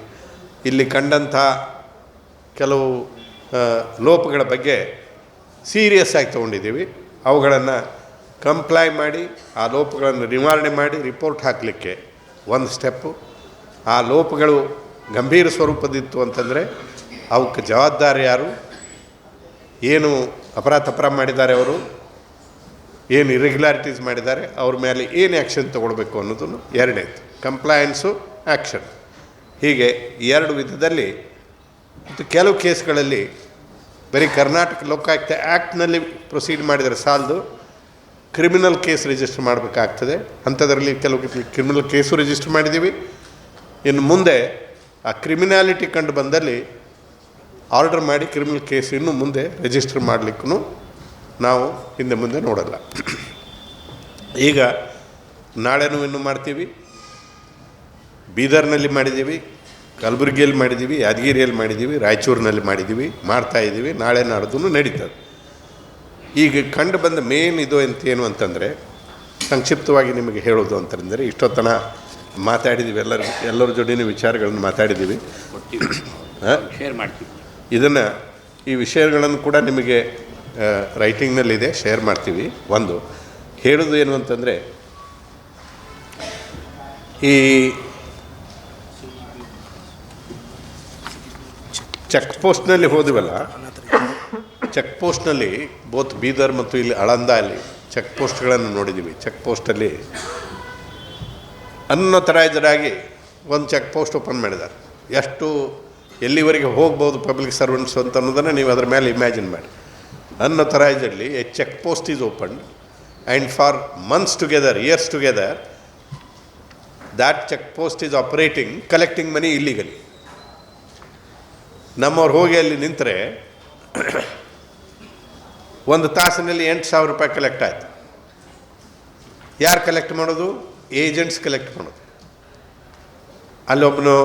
ಇಲ್ಲಿ ಕಂಡಂಥ ಕೆಲವು ಲೋಪಗಳ ಬಗ್ಗೆ ಸೀರಿಯಸ್ ಆಗಿ ತೊಗೊಂಡಿದ್ದೀವಿ. ಅವುಗಳನ್ನು ಕಂಪ್ಲೈ ಮಾಡಿ ಆ ಲೋಪಗಳನ್ನು ನಿವಾರಣೆ ಮಾಡಿ ರಿಪೋರ್ಟ್ ಹಾಕಲಿಕ್ಕೆ ಒಂದು ಸ್ಟೆಪ್ಪು. ಆ ಲೋಪಗಳು ಗಂಭೀರ ಸ್ವರೂಪದಿತ್ತು ಅಂತಂದರೆ ಅವಕ್ಕೆ ಜವಾಬ್ದಾರಿ ಯಾರು, ಏನು ಅಪರಾಧ ಮಾಡಿದ್ದಾರೆ, ಅವರು ಏನು ಇರೆಗ್ಯುಲಾರಿಟೀಸ್ ಮಾಡಿದ್ದಾರೆ, ಅವ್ರ ಮೇಲೆ ಏನು ಆ್ಯಕ್ಷನ್ ತೊಗೊಳ್ಬೇಕು ಅನ್ನೋದನ್ನು ಎರಡನೇದು. ಕಂಪ್ಲಯನ್ಸು, ಆ್ಯಕ್ಷನ್, ಹೀಗೆ ಎರಡು ವಿಧದಲ್ಲಿ. ಮತ್ತು ಕೆಲವು ಕೇಸ್ಗಳಲ್ಲಿ ಬರೀ ಕರ್ನಾಟಕ ಲೋಕಾಯುಕ್ತ ಆ್ಯಕ್ಟ್ನಲ್ಲಿ ಪ್ರೊಸೀಡ್ ಮಾಡಿದರೆ ಸಾಲದು, ಕ್ರಿಮಿನಲ್ ಕೇಸ್ ರಿಜಿಸ್ಟರ್ ಮಾಡಬೇಕಾಗ್ತದೆ. ಅಂಥದ್ರಲ್ಲಿ ಕೆಲವು ಕ್ರಿಮಿನಲ್ ಕೇಸು ರಿಜಿಸ್ಟರ್ ಮಾಡಿದ್ದೀವಿ. ಇನ್ನು ಮುಂದೆ ಆ ಕ್ರಿಮಿನಾಲಿಟಿ ಕಂಡು ಬಂದಲ್ಲಿ ಆರ್ಡರ್ ಮಾಡಿ ಕ್ರಿಮಿನಲ್ ಕೇಸ್ ಇನ್ನು ಮುಂದೆ ರಿಜಿಸ್ಟರ್ ಮಾಡಲಿಕ್ಕೂ ನಾವು ಹಿಂದೆ ಮುಂದೆ ನೋಡಲ್ಲ. ಈಗ ನಾಳೆನೂ ಇನ್ನೂ ಮಾಡ್ತೀವಿ. ಬೀದರ್ನಲ್ಲಿ ಮಾಡಿದ್ದೀವಿ, ಕಲಬುರಗಿಯಲ್ಲಿ ಮಾಡಿದ್ದೀವಿ, ಯಾದಗಿರಿಯಲ್ಲಿ ಮಾಡಿದ್ದೀವಿ, ರಾಯಚೂರಿನಲ್ಲಿ ಮಾಡಿದ್ದೀವಿ, ಮಾಡ್ತಾಯಿದ್ದೀವಿ. ನಾಳೆ ನಾಡ್ದು ನಡೀತದೆ. ಈಗ ಕಂಡು ಬಂದ ಮೇನ್ ಇದು ಅಂತೇನು ಅಂತಂದರೆ, ಸಂಕ್ಷಿಪ್ತವಾಗಿ ನಿಮಗೆ ಹೇಳೋದು ಅಂತಂದರೆ, ಇಷ್ಟೊತ್ತನ ಮಾತಾಡಿದ್ದೀವಿ, ಎಲ್ಲರ ಜೊತೆನೂ ವಿಚಾರಗಳನ್ನು ಮಾತಾಡಿದ್ದೀವಿ. ಶೇರ್ ಮಾಡ್ತೀವಿ ಇದನ್ನು, ಈ ವಿಷಯಗಳನ್ನು ಕೂಡ ನಿಮಗೆ ರೈಟಿಂಗ್ನಲ್ಲಿದೆ, ಶೇರ್ ಮಾಡ್ತೀವಿ. ಒಂದು ಹೇಳೋದು ಏನು ಅಂತಂದರೆ, ಈ ಚೆಕ್ ಪೋಸ್ಟ್ನಲ್ಲಿ ಹೋದವಲ್ಲ, ಚೆಕ್ ಪೋಸ್ಟ್ನಲ್ಲಿ ಬೋತ್ ಬೀದರ್ ಮತ್ತು ಇಲ್ಲಿ ಆಳಂದ ಅಲ್ಲಿ ಚೆಕ್ ಪೋಸ್ಟ್ಗಳನ್ನು ನೋಡಿದ್ದೀವಿ. ಚೆಕ್ ಪೋಸ್ಟಲ್ಲಿ ಅನ್ಅಥರೈಸ್ಡಾಗಿ ಒಂದು ಚೆಕ್ ಪೋಸ್ಟ್ ಓಪನ್ ಮಾಡಿದ್ದಾರೆ. ಎಷ್ಟು ಎಲ್ಲಿವರೆಗೆ ಹೋಗ್ಬೋದು ಪಬ್ಲಿಕ್ ಸರ್ವೆಂಟ್ಸ್ ಅಂತ ಅನ್ನೋದನ್ನು ನೀವು ಅದರ ಮೇಲೆ ಇಮ್ಯಾಜಿನ್ ಮಾಡಿ. Unauthorisedly a check post is open and for months together, years together, that check post is operating, collecting money ಇಲ್ಲಿಗಲಿ. ನಮ್ಮವ್ರು ಹೋಗಿ ಅಲ್ಲಿ ನಿಂತರೆ ಒಂದು ತಾಸಿನಲ್ಲಿ 8,000 ರೂಪಾಯಿ ಕಲೆಕ್ಟ್ ಆಯಿತು. ಯಾರು ಕಲೆಕ್ಟ್ ಮಾಡೋದು? ಏಜೆಂಟ್ಸ್ ಕಲೆಕ್ಟ್ ಮಾಡೋದು. ಅಲ್ಲೊಬ್ಬನು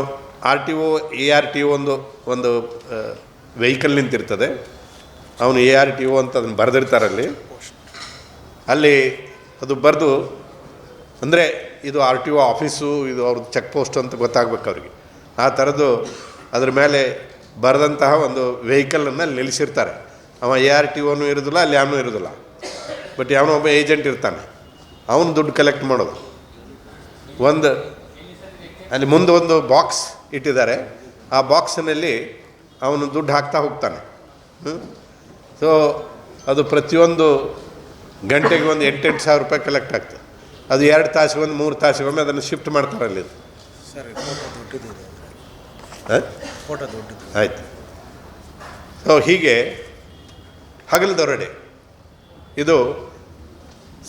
RTO ARTO ಒಂದು ವೆಹಿಕಲ್ ನಿಂತಿರ್ತದೆ. ಅವನು ARTO ಅಂತ ಅದನ್ನು ಬರೆದಿರ್ತಾರಲ್ಲಿ. ಅಲ್ಲಿ ಅದು ಬರೆದು, ಅಂದರೆ ಇದು RTO ಆಫೀಸು, ಇದು ಅವ್ರದ್ದು ಚೆಕ್ ಪೋಸ್ಟ್ ಅಂತ ಗೊತ್ತಾಗಬೇಕು ಅವ್ರಿಗೆ. ಆ ಥರದ್ದು ಅದ್ರ ಮೇಲೆ ಬರೆದಂತಹ ಒಂದು ವೆಹಿಕಲನ್ನು ಅಲ್ಲಿ ನಿಲ್ಲಿಸಿರ್ತಾರೆ. ಅವ ARTOನೂ ಇರೋದಿಲ್ಲ, ಅಲ್ಲಿ ಯಾವನೂ ಇರೋದಿಲ್ಲ. ಬಟ್ ಯಾವನೋ ಒಬ್ಬ ಏಜೆಂಟ್ ಇರ್ತಾನೆ, ಅವನು ದುಡ್ಡು ಕಲೆಕ್ಟ್ ಮಾಡೋದು. ಅಲ್ಲಿ ಮುಂದೆ ಒಂದು ಬಾಕ್ಸ್ ಇಟ್ಟಿದ್ದಾರೆ. ಆ ಬಾಕ್ಸಿನಲ್ಲಿ ಅವನು ದುಡ್ಡು ಹಾಕ್ತಾ ಹೋಗ್ತಾನೆ. ಸೊ ಅದು ಪ್ರತಿಯೊಂದು ಗಂಟೆಗೆ ಒಂದು 8,000 ರೂಪಾಯಿ ಕಲೆಕ್ಟ್ ಆಗ್ತದೆ. ಅದು 2 ತಾಸಿಗೊಮ್ಮೆ 3 ತಾಸಿಗೊಮ್ಮೆ ಅದನ್ನು ಶಿಫ್ಟ್ ಮಾಡ್ತಾರೆ ಅಲ್ಲಿ. ಆಯಿತು. ಸೊ ಹೀಗೆ ಹಗಲದೊರಡೆ ಇದು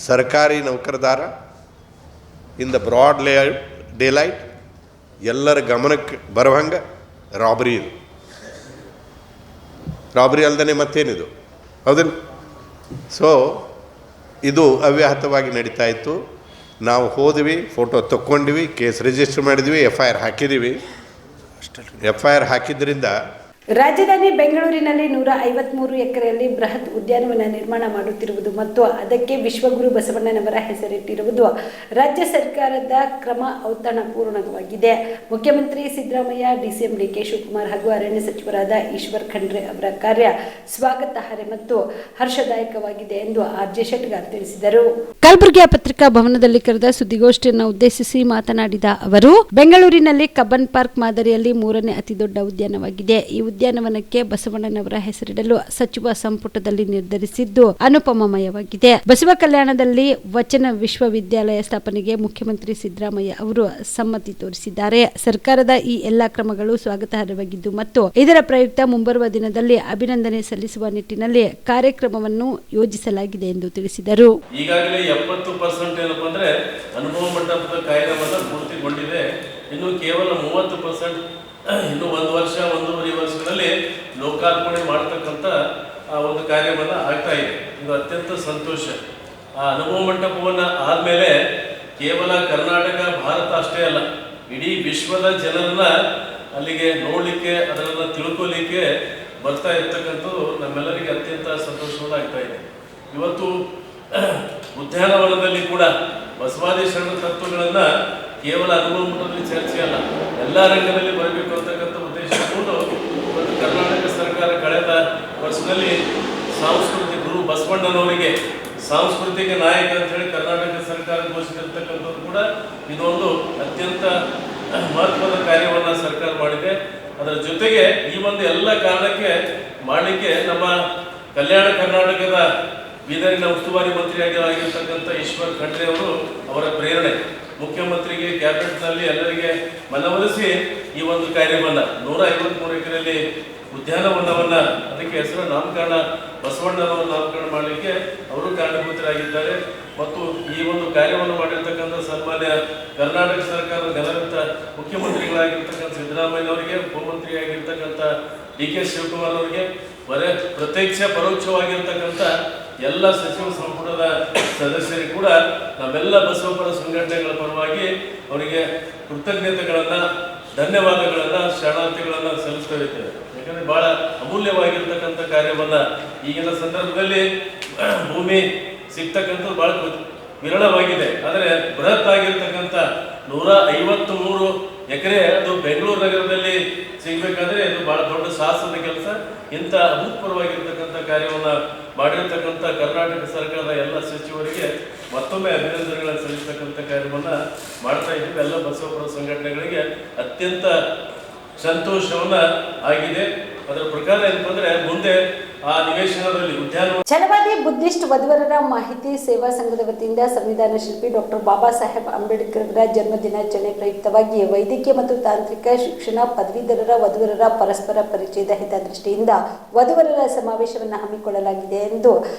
ಸರ್ಕಾರಿ ನೌಕರದಾರ ಇನ್ ದ ಬ್ರಾಡ್ ಡೇಲೈಟ್ ಎಲ್ಲರ ಗಮನಕ್ಕೆ ಬರುವಂಗೆ ರಾಬರಿ. ಇದು ರಾಬರಿ ಅಲ್ಲದೆ ಮತ್ತೇನಿದು, ಹೌದಿಲ್ಲ? ಸೊ ಇದು ಅವ್ಯಾಹತವಾಗಿ ನಡೀತಾ ಇತ್ತು. ನಾವು ಹೋದ್ವಿ, ಫೋಟೋ ತಕ್ಕೊಂಡಿವಿ, ಕೇಸ್ ರಿಜಿಸ್ಟರ್ ಮಾಡಿದ್ವಿ, FIR ಹಾಕಿದ್ದೀವಿ. FIR ಹಾಕಿದ್ರಿಂದ ರಾಜಧಾನಿ ಬೆಂಗಳೂರಿನಲ್ಲಿ 153 ಎಕರೆಯಲ್ಲಿ ಬೃಹತ್ ಉದ್ಯಾನವನ ನಿರ್ಮಾಣ ಮಾಡುತ್ತಿರುವುದು ಮತ್ತು ಅದಕ್ಕೆ ವಿಶ್ವಗುರು ಬಸವಣ್ಣನವರ ಹೆಸರಿಟ್ಟಿರುವುದು ರಾಜ್ಯ ಸರ್ಕಾರದ ಕ್ರಮ ಔತಣಪೂರ್ಣವಾಗಿದೆ. ಮುಖ್ಯಮಂತ್ರಿ ಸಿದ್ದರಾಮಯ್ಯ, DCM DK ಶಿವಕುಮಾರ್ ಹಾಗೂ ಅರಣ್ಯ ಸಚಿವರಾದ ಈಶ್ವರ್ ಖಂಡ್ರೆ ಅವರ ಕಾರ್ಯ ಸ್ವಾಗತಾರ್ಹ ಮತ್ತು ಹರ್ಷದಾಯಕವಾಗಿದೆ ಎಂದು RJ ಶೆಟ್ಗಾರ್ ತಿಳಿಸಿದರು. ಕಲಬುರಗಿಯ ಪತ್ರಿಕಾ ಭವನದಲ್ಲಿ ಕರೆದ ಸುದ್ದಿಗೋಷ್ಠಿಯನ್ನು ಉದ್ದೇಶಿಸಿ ಮಾತನಾಡಿದ ಅವರು, ಬೆಂಗಳೂರಿನಲ್ಲಿ ಕಬ್ಬನ್ ಪಾರ್ಕ್ ಮಾದರಿಯಲ್ಲಿ 3ನೇ ಅತಿದೊಡ್ಡ ಉದ್ಯಾನವಾಗಿದೆ. ಈ ಉದ್ಯಾನವನಕ್ಕೆ ಬಸವಣ್ಣನವರ ಹೆಸರಿಡಲು ಸಚಿವ ಸಂಪುಟದಲ್ಲಿ ನಿರ್ಧರಿಸಿದ್ದು ಅನುಪಮಮಯವಾಗಿದೆ. ಬಸವ ಕಲ್ಯಾಣದಲ್ಲಿ ವಚನ ವಿಶ್ವವಿದ್ಯಾಲಯ ಸ್ಥಾಪನೆಗೆ ಮುಖ್ಯಮಂತ್ರಿ ಸಿದ್ದರಾಮಯ್ಯ ಅವರು ಸಮ್ಮತಿ ತೋರಿಸಿದ್ದಾರೆ. ಸರ್ಕಾರದ ಈ ಎಲ್ಲಾ ಕ್ರಮಗಳು ಸ್ವಾಗತಾರ್ಹವಾಗಿದ್ದು ಮತ್ತು ಇದರ ಪ್ರಯುಕ್ತ ಮುಂಬರುವ ದಿನದಲ್ಲಿ ಅಭಿನಂದನೆ ಸಲ್ಲಿಸುವ ನಿಟ್ಟಿನಲ್ಲಿ ಕಾರ್ಯಕ್ರಮವನ್ನು ಯೋಜಿಸಲಾಗಿದೆ ಎಂದು ತಿಳಿಸಿದರು. ಈಗಾಗಲೇ 70% ಏನಪ್ಪ ಅಂದ್ರೆ ಅನುಭವ ಮಂಟಪದ ಕಾರ್ಯಕ್ರಮ ಪೂರ್ತಿಗೊಂಡಿದೆ. ಇನ್ನು ಕೇವಲ 30% ಇನ್ನು 1 ವರ್ಷ 1.5 ವರ್ಷಗಳಲ್ಲಿ ಲೋಕಾರ್ಪಣೆ ಮಾಡ್ತಕ್ಕಂಥ ಒಂದು ಕಾರ್ಯವನ್ನು ಆಗ್ತಾ ಇದೆ. ಇದು ಅತ್ಯಂತ ಸಂತೋಷ. ಆ ಅನುಭವ ಮಂಟಪವನ್ನು ಆದಮೇಲೆ ಕೇವಲ ಕರ್ನಾಟಕ ಭಾರತ ಅಷ್ಟೇ ಅಲ್ಲ, ಇಡೀ ವಿಶ್ವದ ಜನರನ್ನ ಅಲ್ಲಿಗೆ ನೋಡಲಿಕ್ಕೆ, ಅದನ್ನು ತಿಳ್ಕೊಲಿಕ್ಕೆ ಬರ್ತಾ ಇರ್ತಕ್ಕಂಥದ್ದು ನಮ್ಮೆಲ್ಲರಿಗೆ ಅತ್ಯಂತ ಸಂತೋಷವನ್ನು ಆಗ್ತಾ ಇದೆ. ಇವತ್ತು ಉದ್ಯಾನವನದಲ್ಲಿ ಕೂಡ ಬಸವಾದಿ ಶರಣ ತತ್ವಗಳನ್ನು ಕೇವಲ ಅನುಭವ ಮಟ್ಟದಲ್ಲಿ ಚರ್ಚೆ ಅಲ್ಲ, ಎಲ್ಲ ರಂಗದಲ್ಲಿ ಬರಬೇಕು ಅಂತಕ್ಕಂಥ ಉದ್ದೇಶ ಇಟ್ಕೊಂಡು ಇವತ್ತು ಕರ್ನಾಟಕ ಸರ್ಕಾರ ಕಳೆದ ವರ್ಷದಲ್ಲಿ ಸಾಂಸ್ಕೃತಿಕ ಗುರು ಬಸವಣ್ಣನವರಿಗೆ ಸಾಂಸ್ಕೃತಿಕ ನಾಯಕ ಅಂತ ಹೇಳಿ ಕರ್ನಾಟಕ ಸರ್ಕಾರ ಘೋಷಿಸಿರ್ತಕ್ಕಂಥದ್ದು ಕೂಡ ಇದೊಂದು ಅತ್ಯಂತ ಮಹತ್ವದ ಕಾರ್ಯವನ್ನು ಸರ್ಕಾರ ಮಾಡಿದೆ. ಅದರ ಜೊತೆಗೆ ಈ ಒಂದು ಎಲ್ಲ ಕಾರಣಕ್ಕೆ ಮಾಡಲಿಕ್ಕೆ ನಮ್ಮ ಕಲ್ಯಾಣ ಕರ್ನಾಟಕದ ಬೀದರಿನ ಉಸ್ತುವಾರಿ ಮಂತ್ರಿಯಾಗಿರ್ತಕ್ಕಂಥ ಈಶ್ವರ್ ಖಂಡ್ರೆ ಅವರು ಅವರ ಪ್ರೇರಣೆ, ಮುಖ್ಯಮಂತ್ರಿಗೆ ಕ್ಯಾಬಿನೆಟ್ನಲ್ಲಿ ಎಲ್ಲರಿಗೆ ಮನವೊಲಿಸಿ ಈ ಒಂದು ಕಾರ್ಯವನ್ನು 153 ಎಕರೆಯಲ್ಲಿ ಉದ್ಯಾನವನವನ್ನು, ಅದಕ್ಕೆ ಹೆಸರು ನಾಮಕರಣ ಬಸವಣ್ಣನವರ ನಾಮಕರಣ ಮಾಡಲಿಕ್ಕೆ ಅವರು ಕಾರಣಭೂತರಾಗಿದ್ದಾರೆ. ಮತ್ತು ಈ ಒಂದು ಕಾರ್ಯವನ್ನು ಮಾಡಿರ್ತಕ್ಕಂಥ ಸನ್ಮಾನ್ಯ ಕರ್ನಾಟಕ ಸರ್ಕಾರದ ಘನವಂತ ಮುಖ್ಯಮಂತ್ರಿಗಳಾಗಿರ್ತಕ್ಕಂಥ ಸಿದ್ದರಾಮಯ್ಯನವರಿಗೆ, ಉಪಮಂತ್ರಿಯಾಗಿರ್ತಕ್ಕಂಥ ಡಿ ಕೆ ಶಿವಕುಮಾರ್ ಅವರಿಗೆ, ಪ್ರತ್ಯಕ್ಷ ಪರೋಕ್ಷವಾಗಿರ್ತಕ್ಕಂಥ ಎಲ್ಲ ಸಚಿವ ಸಂಪುಟದ ಸದಸ್ಯರಿಗೆ ಕೂಡ ನಾವೆಲ್ಲ ಬಸವಪರ ಸಂಘಟನೆಗಳ ಪರವಾಗಿ ಅವರಿಗೆ ಕೃತಜ್ಞತೆಗಳನ್ನು, ಧನ್ಯವಾದಗಳನ್ನು, ಶರಣಾರ್ಥಿಗಳನ್ನು ಸಲ್ಲಿಸ್ತಾ ಇದ್ದೇವೆ. ಯಾಕಂದರೆ ಬಹಳ ಅಮೂಲ್ಯವಾಗಿರ್ತಕ್ಕಂಥ ಕಾರ್ಯವನ್ನು ಈಗಿನ ಸಂದರ್ಭದಲ್ಲಿ ಭೂಮಿ ಸಿಗ್ತಕ್ಕಂಥದ್ದು ಬಹಳ ವಿರಳವಾಗಿದೆ. ಆದರೆ ಬೃಹತ್ ಆಗಿರ್ತಕ್ಕಂಥ 153 ಎಕರೆ ಅದು ಬೆಂಗಳೂರು ನಗರದಲ್ಲಿ ಸಿಗಬೇಕಾದ್ರೆ ಇದು ಬಹಳ ದೊಡ್ಡ ಸಾಹಸದ ಕೆಲಸ. ಇಂಥ ಅಭೂತಪೂರ್ವವಾಗಿರ್ತಕ್ಕಂಥ ಕಾರ್ಯವನ್ನು ಮಾಡಿರ್ತಕ್ಕಂಥ ಕರ್ನಾಟಕ ಸರ್ಕಾರದ ಎಲ್ಲ ಸಚಿವರಿಗೆ ಮತ್ತೊಮ್ಮೆ ಅಭಿನಂದನೆಗಳನ್ನು ಸಲ್ಲಿಸ್ತಕ್ಕಂಥ ಕಾರ್ಯವನ್ನು ಮಾಡ್ತಾ ಇದ್ದೀವಿ. ಎಲ್ಲ ಬಸವಪರ ಸಂಘಟನೆಗಳಿಗೆ ಅತ್ಯಂತ ಸಂತೋಷವನ್ನ ಆಗಿದೆ. ಅದರ ಪ್ರಕಾರ ಏನಪ್ಪ ಅಂದ್ರೆ ಮುಂದೆ ಆ ನಿವೇಶನದಲ್ಲಿ ಉದ್ಯಾನವನ. ಛಲವಾದಿ ಬುದ್ಧಿಸ್ಟ್ ವಧುವರರ ಮಾಹಿತಿ ಸೇವಾ ಸಂಘದ ವತಿಯಿಂದ ಸಂವಿಧಾನ ಶಿಲ್ಪಿ ಡಾಕ್ಟರ್ ಬಾಬಾ ಸಾಹೇಬ್ ಅಂಬೇಡ್ಕರ್ ಅವರ ಜನ್ಮ ದಿನಾಚರಣೆ ಪ್ರಯುಕ್ತವಾಗಿ ವೈದ್ಯಕೀಯ ಮತ್ತು ತಾಂತ್ರಿಕ ಶಿಕ್ಷಣ ಪದವೀಧರರ ವಧುವರರ ಪರಸ್ಪರ ಪರಿಚಯದ ಹಿತದೃಷ್ಟಿಯಿಂದ ವಧುವರರ ಸಮಾವೇಶವನ್ನು ಹಮ್ಮಿಕೊಳ್ಳಲಾಗಿದೆ ಎಂದು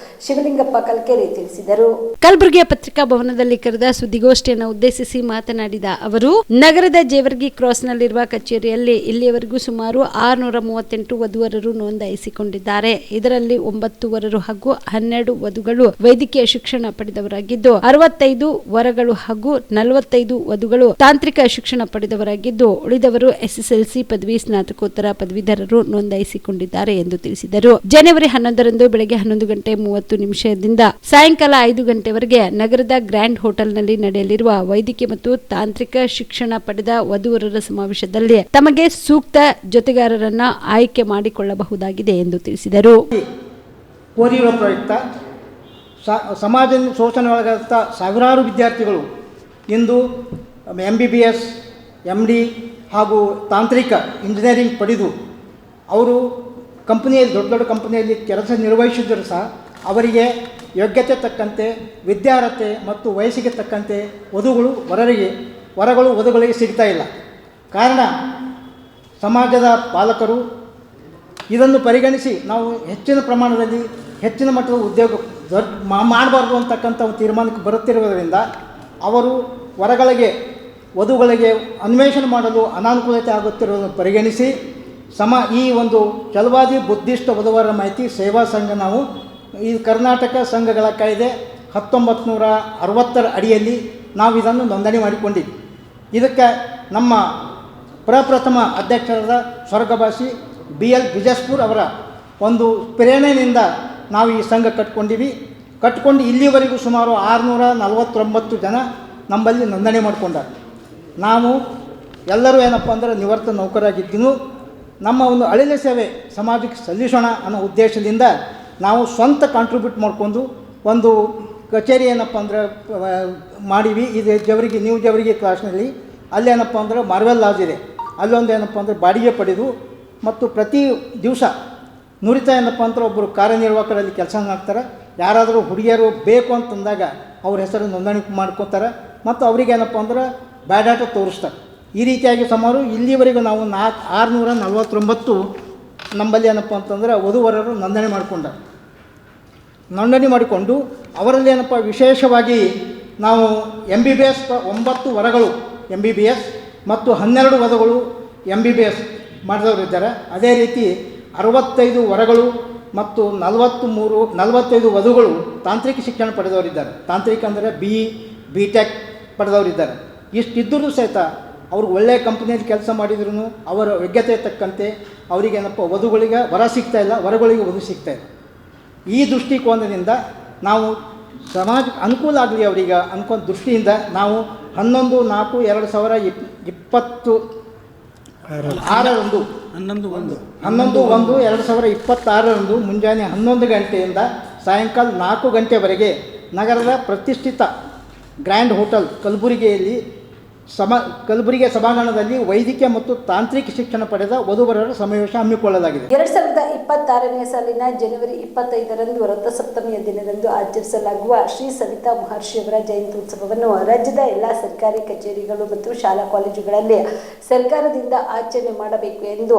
ಶಿವಲಿಂಗಪ್ಪ ಕಲ್ಕೆರೆ ತಿಳಿಸಿದರು. ಕಲಬುರಗಿಯ ಪತ್ರಿಕಾ ಭವನದಲ್ಲಿ ಕರೆದ ಸುದ್ದಿಗೋಷ್ಠಿಯನ್ನು ಉದ್ದೇಶಿಸಿ ಮಾತನಾಡಿದ ಅವರು, ನಗರದ ಜೇವರ್ಗಿ ಕ್ರಾಸ್ನಲ್ಲಿರುವ ಕಚೇರಿಯಲ್ಲಿ ಇಲ್ಲಿಯವರೆಗೂ ಸುಮಾರು 638 ವಧುವರರು ನೋಂದಾಯಿಸಿಕೊಂಡಿದ್ದಾರೆ. ಇದರಲ್ಲಿ 9 ವರರು ಹಾಗೂ 12 ವಧುಗಳು ವೈದ್ಯಕೀಯ ಶಿಕ್ಷಣ ಪಡೆದವರಾಗಿದ್ದು, 65 ವರಗಳು ಹಾಗೂ 45 ವಧುಗಳು ತಾಂತ್ರಿಕ ಶಿಕ್ಷಣ ಪಡೆದವರಾಗಿದ್ದು, ಉಳಿದವರು ಎಸ್ಎಸ್ಎಲ್ಸಿ ಪದವಿ, ಸ್ನಾತಕೋತ್ತರ ಪದವೀಧರರು ನೋಂದಾಯಿಸಿಕೊಂಡಿದ್ದಾರೆ ಎಂದು ತಿಳಿಸಿದರು. ಜನವರಿ 11ರಂದು ಬೆಳಗ್ಗೆ 11:30 ಸಾಯಂಕಾಲ 5 ಗಂಟೆವರೆಗೆ ನಗರದ ಗ್ರ್ಯಾಂಡ್ ಹೋಟೆಲ್ನಲ್ಲಿ ನಡೆಯಲಿರುವ ವೈದ್ಯಕೀಯ ಮತ್ತು ತಾಂತ್ರಿಕ ಶಿಕ್ಷಣ ಪಡೆದ ವಧುವರರ ಸಮಾವೇಶದಲ್ಲಿ ತಮಗೆ ಸೂಕ್ತ ಜೊತೆಗಾರರನ್ನ ಆಯ್ಕೆ ಮಾಡಿಕೊಳ್ಳಬಹುದಾಗಿದೆ ಎಂದು ತಿಳಿಸಿದರು. ಓದಿರುವ ಪ್ರಯುಕ್ತ ಸಮಾಜ ಶೋಷಣೆಯೊಳಗಾದ ಸಾವಿರಾರು ವಿದ್ಯಾರ್ಥಿಗಳು ಇಂದು MBBS, MD ಹಾಗೂ ತಾಂತ್ರಿಕ ಇಂಜಿನಿಯರಿಂಗ್ ಪಡೆದು ಅವರು ಕಂಪನಿಯಲ್ಲಿ ದೊಡ್ಡ ದೊಡ್ಡ ಕಂಪನಿಯಲ್ಲಿ ಕೆಲಸ ನಿರ್ವಹಿಸಿದರೂ ಸಹ ಅವರಿಗೆ ಯೋಗ್ಯತೆ ತಕ್ಕಂತೆ ವಿದ್ಯಾರ್ಹತೆ ಮತ್ತು ವಯಸ್ಸಿಗೆ ತಕ್ಕಂತೆ ವರಗಳು ವಧುಗಳಿಗೆ ಸಿಗ್ತಾ ಇಲ್ಲ. ಕಾರಣ ಸಮಾಜದ ಪಾಲಕರು ಇದನ್ನು ಪರಿಗಣಿಸಿ ನಾವು ಹೆಚ್ಚಿನ ಪ್ರಮಾಣದಲ್ಲಿ ಹೆಚ್ಚಿನ ಮಟ್ಟದ ಉದ್ಯೋಗ ಮಾಡಬಾರ್ದು ಅಂತಕ್ಕಂಥ ಒಂದು ತೀರ್ಮಾನಕ್ಕೆ ಬರುತ್ತಿರುವುದರಿಂದ ಅವರು ವಧುಗಳಿಗೆ ಅನ್ವೇಷಣೆ ಮಾಡಲು ಅನಾನುಕೂಲತೆ ಆಗುತ್ತಿರುವುದನ್ನು ಪರಿಗಣಿಸಿ ಈ ಒಂದು ಛಲವಾದಿ ಬುದ್ಧಿಸ್ಟ್ ವಧುವರರ ಮಾಹಿತಿ ಸೇವಾ ಸಂಘ ನಾವು ಈ ಕರ್ನಾಟಕ ಸಂಘಗಳ ಕಾಯ್ದೆ 1960 ಅಡಿಯಲ್ಲಿ ನಾವು ಇದನ್ನು ನೋಂದಣಿ ಮಾಡಿಕೊಂಡಿವಿ. ಇದಕ್ಕೆ ನಮ್ಮ ಪ್ರಪ್ರಥಮ ಅಧ್ಯಕ್ಷರಾದ ಸ್ವರ್ಗವಾಸಿ BL ಬಿಜಸ್ಪುರ್ ಅವರ ಒಂದು ಪ್ರೇರಣೆಯಿಂದ ನಾವು ಈ ಸಂಘ ಕಟ್ಕೊಂಡು ಇಲ್ಲಿವರೆಗೂ ಸುಮಾರು 649 ಜನ ನಮ್ಮಲ್ಲಿ ನೋಂದಣಿ ಮಾಡಿಕೊಂಡಾರೆ. ನಾವು ಎಲ್ಲರೂ ಏನಪ್ಪ ಅಂದರೆ ನಿವೃತ್ತ ನೌಕರಾಗಿದ್ದೀನು. ನಮ್ಮ ಒಂದು ಅಳಿಲೆ ಸೇವೆ ಸಮಾಜಕ್ಕೆ ಸಲ್ಲಿಸೋಣ ಅನ್ನೋ ಉದ್ದೇಶದಿಂದ ನಾವು ಸ್ವಂತ ಕಾಂಟ್ರಿಬ್ಯೂಟ್ ಮಾಡಿಕೊಂಡು ಒಂದು ಕಚೇರಿ ಏನಪ್ಪ ಅಂದರೆ ಮಾಡೀವಿ. ಇದು ಜವರಿಗೆ ಕ್ಲಾಸ್ನಲ್ಲಿ ಅಲ್ಲೇನಪ್ಪ ಅಂದರೆ ಮಾರ್ವೆಲ್ ಲಾಜ್ ಇದೆ, ಅಲ್ಲೊಂದು ಏನಪ್ಪ ಅಂದರೆ ಬಾಡಿಗೆ ಪಡೆದು ಮತ್ತು ಪ್ರತಿ ದಿವಸ ನುರಿತ ಏನಪ್ಪ ಅಂದ್ರೆ ಒಬ್ಬರು ಕಾರ್ಯನಿರ್ವಾಹಕರಲ್ಲಿ ಕೆಲಸ ಮಾಡ್ತಾರೆ. ಯಾರಾದರೂ ಹುಡುಗಿಯರು ಬೇಕು ಅಂತಂದಾಗ ಅವ್ರ ಹೆಸರು ನೋಂದಣಿ ಮಾಡ್ಕೊತಾರೆ ಮತ್ತು ಅವ್ರಿಗೆ ಏನಪ್ಪ ಅಂದ್ರೆ ಬಯೋಡಾಟ ತೋರಿಸ್ತಾರೆ. ಈ ರೀತಿಯಾಗಿ ಸುಮಾರು ಇಲ್ಲಿವರೆಗೂ ನಾವು 649 ನಮ್ಮಲ್ಲಿ ಏನಪ್ಪ ಅಂತಂದ್ರೆ ವಧುವರರು ನೋಂದಣಿ ಮಾಡಿಕೊಂಡು ಅವರಲ್ಲಿ ಏನಪ್ಪ ವಿಶೇಷವಾಗಿ ನಾವು MBBS 9 ವರಗಳು MBBS ಮತ್ತು 12 ವಧುಗಳು MBBS ಮಾಡಿದವರು ಇದ್ದಾರೆ. ಅದೇ ರೀತಿ 65 ವರಗಳು ಮತ್ತು 45 ವಧುಗಳು ತಾಂತ್ರಿಕ ಶಿಕ್ಷಣ ಪಡೆದವರಿದ್ದಾರೆ. ತಾಂತ್ರಿಕ ಅಂದರೆ BTech ಪಡೆದವರಿದ್ದಾರೆ. ಇಷ್ಟಿದ್ದರೂ ಸಹಿತ ಅವರು ಒಳ್ಳೆಯ ಕಂಪ್ನಿಯಲ್ಲಿ ಕೆಲಸ ಮಾಡಿದ್ರು ಅವರ ಯೋಗ್ಯತೆ ತಕ್ಕಂತೆ ಅವರಿಗೇನಪ್ಪ ವಧುಗಳಿಗೆ ವರ ಸಿಗ್ತಾಯಿಲ್ಲ, ವರಗಳಿಗೆ ವಧು ಸಿಗ್ತಾಯಿಲ್ಲ. ಈ ದೃಷ್ಟಿಕೋನದಿಂದ ನಾವು ಸಮಾಜಕ್ಕೆ ಅನುಕೂಲ ಆಗಲಿ ಅವರಿಗೆ ಅನ್ಕೋ ದೃಷ್ಟಿಯಿಂದ ನಾವು 11/1/2026 ಮುಂಜಾನೆ 11 ಗಂಟೆಯಿಂದ ಸಾಯಂಕಾಲ 4 ಗಂಟೆವರೆಗೆ ನಗರದ ಪ್ರತಿಷ್ಠಿತ ಗ್ರ್ಯಾಂಡ್ ಹೋಟೆಲ್ ಕಲಬುರಗಿ ಸಭಾಂಗಣದಲ್ಲಿ ವೈದ್ಯಕೀಯ ಮತ್ತು ತಾಂತ್ರಿಕ ಶಿಕ್ಷಣ ಪಡೆದ ವಧುವರರ ಸಮಾವೇಶ ಹಮ್ಮಿಕೊಳ್ಳಲಾಗಿದೆ. 2026ನೇ ಸಾಲಿನ ಜನವರಿ 25ರಂದು ರಥಸಪ್ತಮಿಯ ದಿನದಂದು ಆಚರಿಸಲಾಗುವ ಶ್ರೀ ಸವಿತಾ ಮಹರ್ಷಿಯವರ ಜಯಂತ್ಯುತ್ಸವವನ್ನು ರಾಜ್ಯದ ಎಲ್ಲ ಸರ್ಕಾರಿ ಕಚೇರಿಗಳು ಮತ್ತು ಶಾಲಾ ಕಾಲೇಜುಗಳಲ್ಲಿ ಸರ್ಕಾರದಿಂದ ಆಚರಣೆ ಮಾಡಬೇಕು ಎಂದು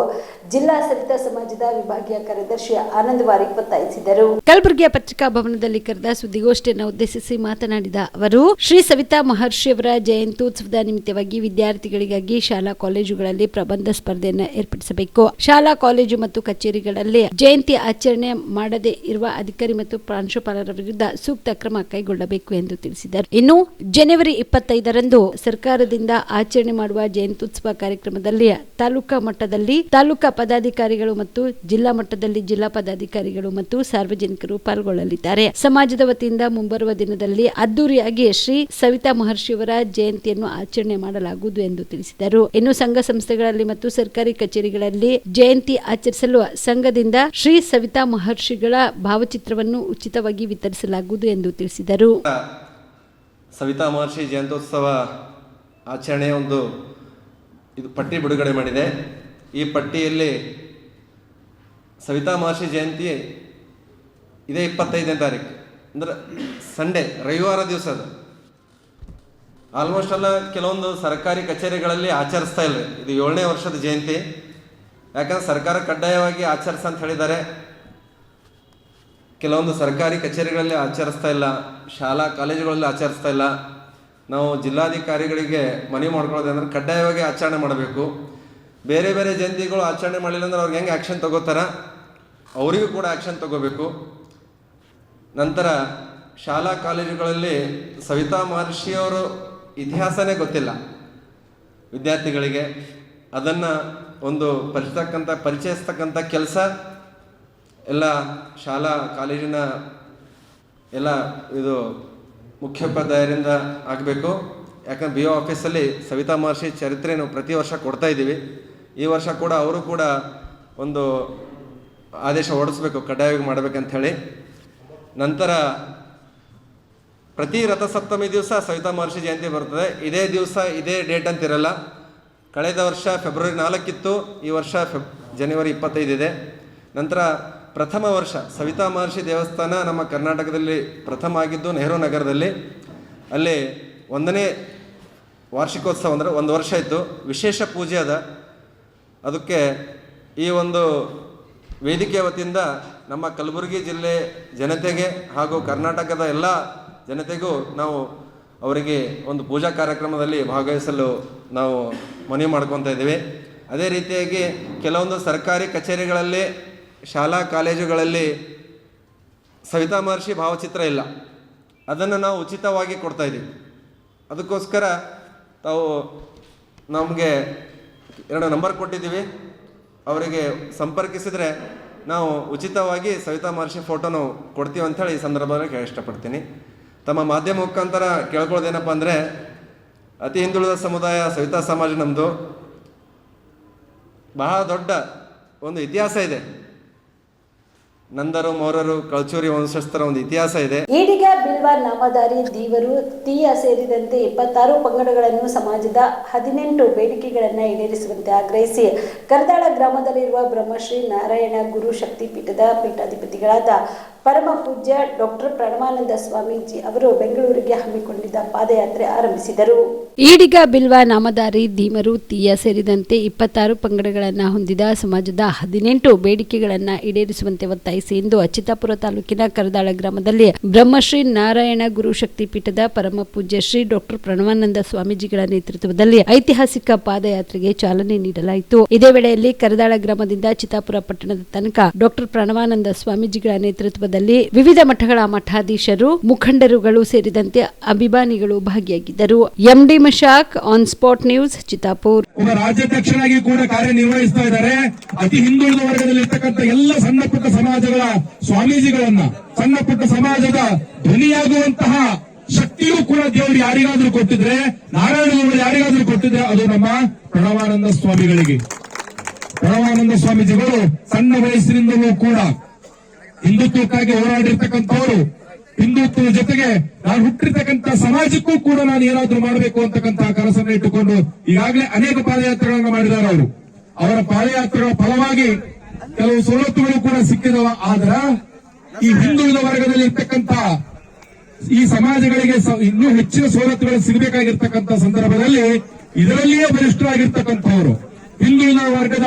ಜಿಲ್ಲಾ ಸವಿತಾ ಸಮಾಜದ ವಿಭಾಗೀಯ ಕಾರ್ಯದರ್ಶಿ ಆನಂದ್ ವಾರಿಕ್ ಒತ್ತಾಯಿಸಿದರು. ಕಲಬುರಗಿಯ ಪತ್ರಿಕಾ ಭವನದಲ್ಲಿ ಕರೆದ ಸುದ್ದಿಗೋಷ್ಠಿಯನ್ನು ಉದ್ದೇಶಿಸಿ ಮಾತನಾಡಿದ ಅವರು, ಶ್ರೀ ಸವಿತಾ ಮಹರ್ಷಿಯವರ ಜಯಂತ್ಯುತ್ಸವದ ನಿಮಿತ್ತವಾಗಿ ವಿದ್ಯಾರ್ಥಿಗಳಿಗಾಗಿ ಶಾಲಾ ಕಾಲೇಜುಗಳಲ್ಲಿ ಪ್ರಬಂಧ ಸ್ಪರ್ಧೆಯನ್ನು ಏರ್ಪಡಿಸಬೇಕು. ಶಾಲಾ ಕಾಲೇಜು ಮತ್ತು ಕಚೇರಿಗಳಲ್ಲಿ ಜಯಂತಿ ಆಚರಣೆ ಮಾಡದೇ ಇರುವ ಅಧಿಕಾರಿ ಮತ್ತು ಪ್ರಾಂಶುಪಾಲರ ವಿರುದ್ಧ ಸೂಕ್ತ ಕ್ರಮ ಕೈಗೊಳ್ಳಬೇಕು ಎಂದು ತಿಳಿಸಿದರು. ಇನ್ನು ಜನವರಿ 25ರಂದು ಸರ್ಕಾರದಿಂದ ಆಚರಣೆ ಮಾಡುವ ಜಯಂತ್ಯುತ್ಸವ ಕಾರ್ಯಕ್ರಮದಲ್ಲಿ ತಾಲೂಕಾ ಮಟ್ಟದಲ್ಲಿ ತಾಲೂಕಾ ಪದಾಧಿಕಾರಿಗಳು ಮತ್ತು ಜಿಲ್ಲಾ ಮಟ್ಟದಲ್ಲಿ ಜಿಲ್ಲಾ ಪದಾಧಿಕಾರಿಗಳು ಮತ್ತು ಸಾರ್ವಜನಿಕರು ಪಾಲ್ಗೊಳ್ಳಲಿದ್ದಾರೆ. ಸಮಾಜದ ವತಿಯಿಂದ ಮುಂಬರುವ ದಿನದಲ್ಲಿ ಅದ್ದೂರಿಯಾಗಿ ಶ್ರೀ ಸವಿತಾ ಮಹರ್ಷಿಯವರ ಜಯಂತಿಯನ್ನು ಆಚರಣೆ ಮಾಡಲಾಗುವುದು ಎಂದು ತಿಳಿಸಿದರು. ಇನ್ನು ಸಂಘ ಸಂಸ್ಥೆಗಳಲ್ಲಿ ಮತ್ತು ಸರ್ಕಾರಿ ಕಚೇರಿಗಳಲ್ಲಿ ಜಯಂತಿ ಆಚರಿಸಲು ಸಂಘದಿಂದ ಶ್ರೀ ಸವಿತಾ ಮಹರ್ಷಿಗಳ ಭಾವಚಿತ್ರವನ್ನು ಉಚಿತವಾಗಿ ವಿತರಿಸಲಾಗುವುದು ಎಂದು ತಿಳಿಸಿದರು. ಸವಿತಾ ಮಹರ್ಷಿ ಜಯಂತ್ಯೋತ್ಸವ ಆಚರಣೆಯ ಒಂದು ಪಟ್ಟಿ ಬಿಡುಗಡೆ ಮಾಡಿದೆ. ಈ ಪಟ್ಟಿಯಲ್ಲಿ ಸವಿತಾ ಮಹರ್ಷಿ ಜಯಂತಿ ಇದೇ 25ನೇ ತಾರೀಕು ಅಂದ್ರೆ ಸಂಡೇ, ರವಿವಾರ ದಿವಸ ಅದು. ಆಲ್ಮೋಸ್ಟ್ ಎಲ್ಲ ಕೆಲವೊಂದು ಸರ್ಕಾರಿ ಕಚೇರಿಗಳಲ್ಲಿ ಆಚರಿಸ್ತಾ ಇಲ್ಲ. ಇದು 7ನೇ ವರ್ಷದ ಜಯಂತಿ. ಯಾಕಂದ್ರೆ ಸರ್ಕಾರ ಕಡ್ಡಾಯವಾಗಿ ಆಚರಿಸ ಅಂತ ಹೇಳಿದ್ದಾರೆ. ಕೆಲವೊಂದು ಸರ್ಕಾರಿ ಕಚೇರಿಗಳಲ್ಲಿ ಆಚರಿಸ್ತಾ ಇಲ್ಲ, ಶಾಲಾ ಕಾಲೇಜುಗಳಲ್ಲಿ ಆಚರಿಸ್ತಾ ಇಲ್ಲ. ನಾವು ಜಿಲ್ಲಾಧಿಕಾರಿಗಳಿಗೆ ಮನವಿ ಮಾಡ್ಕೊಳ್ಳೋದಂದ್ರೆ ಕಡ್ಡಾಯವಾಗಿ ಆಚರಣೆ ಮಾಡಬೇಕು. ಬೇರೆ ಬೇರೆ ಜಯಂತಿಗಳು ಆಚರಣೆ ಮಾಡಲಿಲ್ಲ ಅಂದ್ರೆ ಅವ್ರಿಗೆ ಹೆಂಗೆ ಆ್ಯಕ್ಷನ್ ತಗೋತಾರ, ಅವರಿಗೂ ಕೂಡ ಆ್ಯಕ್ಷನ್ ತಗೋಬೇಕು. ನಂತರ ಶಾಲಾ ಕಾಲೇಜುಗಳಲ್ಲಿ ಸವಿತಾ ಮಹರ್ಷಿಯವರು ಇತಿಹಾಸನೇ ವಿದ್ಯಾರ್ಥಿಗಳಿಗೆ, ಅದನ್ನು ಒಂದು ಪರಿಚಯಿಸ್ತಕ್ಕಂಥ ಕೆಲಸ ಎಲ್ಲ ಶಾಲಾ ಕಾಲೇಜಿನ ಎಲ್ಲ ಇದು ಮುಖ್ಯೋಪಾಧ್ಯಾಯರಿಂದ ಆಗಬೇಕು. ಯಾಕಂದ್ರೆ BO ಆಫೀಸಲ್ಲಿ ಸವಿತಾ ಮಹರ್ಷಿ ಚರಿತ್ರೆಯನ್ನು ಪ್ರತಿ ವರ್ಷ ಕೊಡ್ತಾ ಇದ್ದೀವಿ. ಈ ವರ್ಷ ಕೂಡ ಅವರು ಕೂಡ ಒಂದು ಆದೇಶ ಹೊರಡಿಸ್ಬೇಕು, ಕಡ್ಡಾಯವಾಗಿ ಮಾಡಬೇಕಂತ ಹೇಳಿ. ನಂತರ ಪ್ರತಿ ರಥಸಪ್ತಮಿ ದಿವಸ ಸವಿತಾ ಮಹರ್ಷಿ ಜಯಂತಿ ಬರ್ತದೆ. ಇದೇ ದಿವಸ ಇದೇ ಡೇಟ್ ಅಂತಿರಲ್ಲ. ಕಳೆದ ವರ್ಷ ಫೆಬ್ರವರಿ 4 ಇತ್ತು, ಈ ವರ್ಷ ಜನವರಿ 25 ಇದೆ. ನಂತರ ಪ್ರಥಮ ವರ್ಷ ಸವಿತಾ ಮಹರ್ಷಿ ದೇವಸ್ಥಾನ ನಮ್ಮ ಕರ್ನಾಟಕದಲ್ಲಿ ಪ್ರಥಮ ಆಗಿದ್ದು ನೆಹರು ನಗರದಲ್ಲಿ. ಅಲ್ಲಿ 1ನೇ ವಾರ್ಷಿಕೋತ್ಸವ ಅಂದರೆ 1 ವರ್ಷ ಇತ್ತು. ವಿಶೇಷ ಪೂಜೆ ಅದ. ಅದಕ್ಕೆ ಈ ಒಂದು ವೇದಿಕೆಯ ವತಿಯಿಂದ ನಮ್ಮ ಕಲಬುರಗಿ ಜಿಲ್ಲೆ ಜನತೆಗೆ ಹಾಗೂ ಕರ್ನಾಟಕದ ಎಲ್ಲ ಜನತೆಗೂ ನಾವು ಅವರಿಗೆ ಒಂದು ಪೂಜಾ ಕಾರ್ಯಕ್ರಮದಲ್ಲಿ ಭಾಗವಹಿಸಲು ನಾವು ಮನವಿ ಮಾಡ್ಕೊತಾ ಇದ್ದೀವಿ. ಅದೇ ರೀತಿಯಾಗಿ ಕೆಲವೊಂದು ಸರ್ಕಾರಿ ಕಚೇರಿಗಳಲ್ಲಿ ಶಾಲಾ ಕಾಲೇಜುಗಳಲ್ಲಿ ಸವಿತಾ ಮಹರ್ಷಿ ಭಾವಚಿತ್ರ ಇಲ್ಲ, ಅದನ್ನು ನಾವು ಉಚಿತವಾಗಿ ಕೊಡ್ತಾ ಇದ್ದೀವಿ. ಅದಕ್ಕೋಸ್ಕರ ತಾವು ನಮಗೆ 2 ನಂಬರ್ ಕೊಟ್ಟಿದ್ದೀವಿ, ಅವರಿಗೆ ಸಂಪರ್ಕಿಸಿದರೆ ನಾವು ಉಚಿತವಾಗಿ ಸವಿತಾ ಮಹರ್ಷಿ ಫೋಟೋನು ಕೊಡ್ತೀವಿ ಅಂಥೇಳಿ ಈ ಸಂದರ್ಭದಲ್ಲಿ ಹೇಳ ಇಷ್ಟಪಡ್ತೀನಿ. ತಮ್ಮ ಮಾಧ್ಯಮ ಮುಖಾಂತರ ಕೇಳ್ಕೊಳ್ಳೋದೇನಪ್ಪ ಅಂದರೆ, ಅತಿ ಹಿಂದುಳಿದ ಸಮುದಾಯ ಸವಿತಾ ಸಮಾಜ ನಮ್ಮದು ಬಹಳ ದೊಡ್ಡ ಒಂದು ಇತಿಹಾಸ ಇದೆ. ನಂದರು, ಮೌರ್ಯರು, ಕಳ್ಚೂರಿ ವಂಶಸ್ಥರ ಒಂದು ಇತಿಹಾಸ ಇದೆ. ಈಡಿಗ, ಬಿಲ್ವ, ನಾಮಧಾರಿ, ದೀವರು, ತೀಯ ಸೇರಿದಂತೆ 26 ಪಂಗಡಗಳನ್ನು ಸಮಾಜದ 18 ಬೇಡಿಕೆಗಳನ್ನು ಈಡೇರಿಸುವಂತೆ ಆಗ್ರಹಿಸಿ ಕರ್ದಾಳ ಗ್ರಾಮದಲ್ಲಿರುವ ಬ್ರಹ್ಮಶ್ರೀ ನಾರಾಯಣ ಗುರು ಶಕ್ತಿ ಪೀಠದ ಪೀಠಾಧಿಪತಿಗಳಾದ ಪರಮ ಪೂಜ್ಯ ಡಾಕ್ಟರ್ ಪ್ರಣವಾನಂದ ಸ್ವಾಮೀಜಿ ಅವರು ಬೆಂಗಳೂರಿಗೆ ಹಮ್ಮಿಕೊಂಡಿದ್ದ ಪಾದಯಾತ್ರೆ ಆರಂಭಿಸಿದರು. ಈಡಿಗ ಬಿಲ್ವ ನಾಮಧಾರಿ ಧೀಮರು ತೀಯ ಸೇರಿದಂತೆ 26 ಪಂಗಡಗಳನ್ನು ಹೊಂದಿದ ಸಮಾಜದ 18 ಬೇಡಿಕೆಗಳನ್ನು ಈಡೇರಿಸುವಂತೆ ಒತ್ತಾಯಿಸಿ ಇಂದು ಚಿತ್ತಾಪುರ ತಾಲೂಕಿನ ಕರದಾಳ ಗ್ರಾಮದಲ್ಲಿ ಬ್ರಹ್ಮಶ್ರೀ ನಾರಾಯಣ ಗುರು ಶಕ್ತಿ ಪೀಠದ ಪರಮ ಪೂಜ್ಯ ಶ್ರೀ ಡಾಕ್ಟರ್ ಪ್ರಣವಾನಂದ ಸ್ವಾಮೀಜಿಗಳ ನೇತೃತ್ವದಲ್ಲಿ ಐತಿಹಾಸಿಕ ಪಾದಯಾತ್ರೆಗೆ ಚಾಲನೆ ನೀಡಲಾಯಿತು. ಇದೇ ವೇಳೆಯಲ್ಲಿ ಕರದಾಳ ಗ್ರಾಮದಿಂದ ಚಿತ್ತಾಪುರ ಪಟ್ಟಣದ ತನಕ ಡಾಕ್ಟರ್ ಪ್ರಣವಾನಂದ ಸ್ವಾಮೀಜಿಗಳ ನೇತೃತ್ವದಲ್ಲಿ ವಿವಿಧ ಮಠಗಳ ಮಠಾಧೀಶರು, ಮುಖಂಡರುಗಳು ಸೇರಿದಂತೆ ಅಭಿಮಾನಿಗಳು ಭಾಗಿಯಾಗಿದ್ದರು. MD Mashak, on spot news, Chittapur. ಒಬ್ಬ ರಾಜ್ಯಾಧ್ಯಕ್ಷರಾಗಿ ಕೂಡ ಕಾರ್ಯನಿರ್ವಹಿಸ್ತಾ ಇದ್ದಾರೆ. ಅತಿ ಹಿಂದುಳಿದ ವರ್ಗದಲ್ಲಿ ಇರ್ತಕ್ಕಂಥ ಎಲ್ಲ ಸಣ್ಣ ಪುಟ್ಟ ಸಮಾಜಗಳ ಸ್ವಾಮೀಜಿಗಳನ್ನ, ಸಣ್ಣ ಪುಟ್ಟ ಸಮಾಜದ ಧ್ವನಿಯಾಗುವಂತಹ ಶಕ್ತಿಯೂ ಕೂಡ ದೇವರು ಯಾರಿಗಾದ್ರೂ ಕೊಟ್ಟಿದ್ರೆ, ನಾರಾಯಣದೇವರು ಯಾರಿಗಾದ್ರೂ ಕೊಟ್ಟಿದ್ರೆ ಅದು ನಮ್ಮ ಪ್ರಣವಾನಂದ ಸ್ವಾಮಿಗಳಿಗೆ. ಪ್ರಣವಾನಂದ ಸ್ವಾಮೀಜಿಗಳು ಸಣ್ಣ ವಯಸ್ಸಿನಿಂದಲೂ ಕೂಡ ಹಿಂದುತ್ವಕ್ಕಾಗಿ ಹೋರಾಡಿರ್ತಕ್ಕಂಥವರು. ಹಿಂದುತ್ವದ ಜೊತೆಗೆ ನಾನು ಹುಟ್ಟಿರ್ತಕ್ಕಂಥ ಸಮಾಜಕ್ಕೂ ಕೂಡ ನಾನು ಏನಾದ್ರೂ ಮಾಡಬೇಕು ಅಂತಕ್ಕಂಥ ಕನಸನ್ನು ಇಟ್ಟುಕೊಂಡು ಈಗಾಗಲೇ ಅನೇಕ ಪಾದಯಾತ್ರೆಗಳನ್ನು ಮಾಡಿದ್ದಾರೆ ಅವರು. ಅವರ ಪಾದಯಾತ್ರೆಗಳ ಫಲವಾಗಿ ಕೆಲವು ಸವಲತ್ತುಗಳು ಕೂಡ ಸಿಕ್ಕಿದವ. ಆದ್ರ ಈ ಹಿಂದುಳಿದ ವರ್ಗದಲ್ಲಿ ಇರ್ತಕ್ಕಂಥ ಈ ಸಮಾಜಗಳಿಗೆ ಇನ್ನೂ ಹೆಚ್ಚಿನ ಸವಲತ್ತುಗಳು ಸಿಗಬೇಕಾಗಿರ್ತಕ್ಕಂಥ ಸಂದರ್ಭದಲ್ಲಿ ಇದರಲ್ಲಿಯೇ ಬಲಿಷ್ಠರಾಗಿರ್ತಕ್ಕಂಥವರು ಹಿಂದುಳಿದ ವರ್ಗದ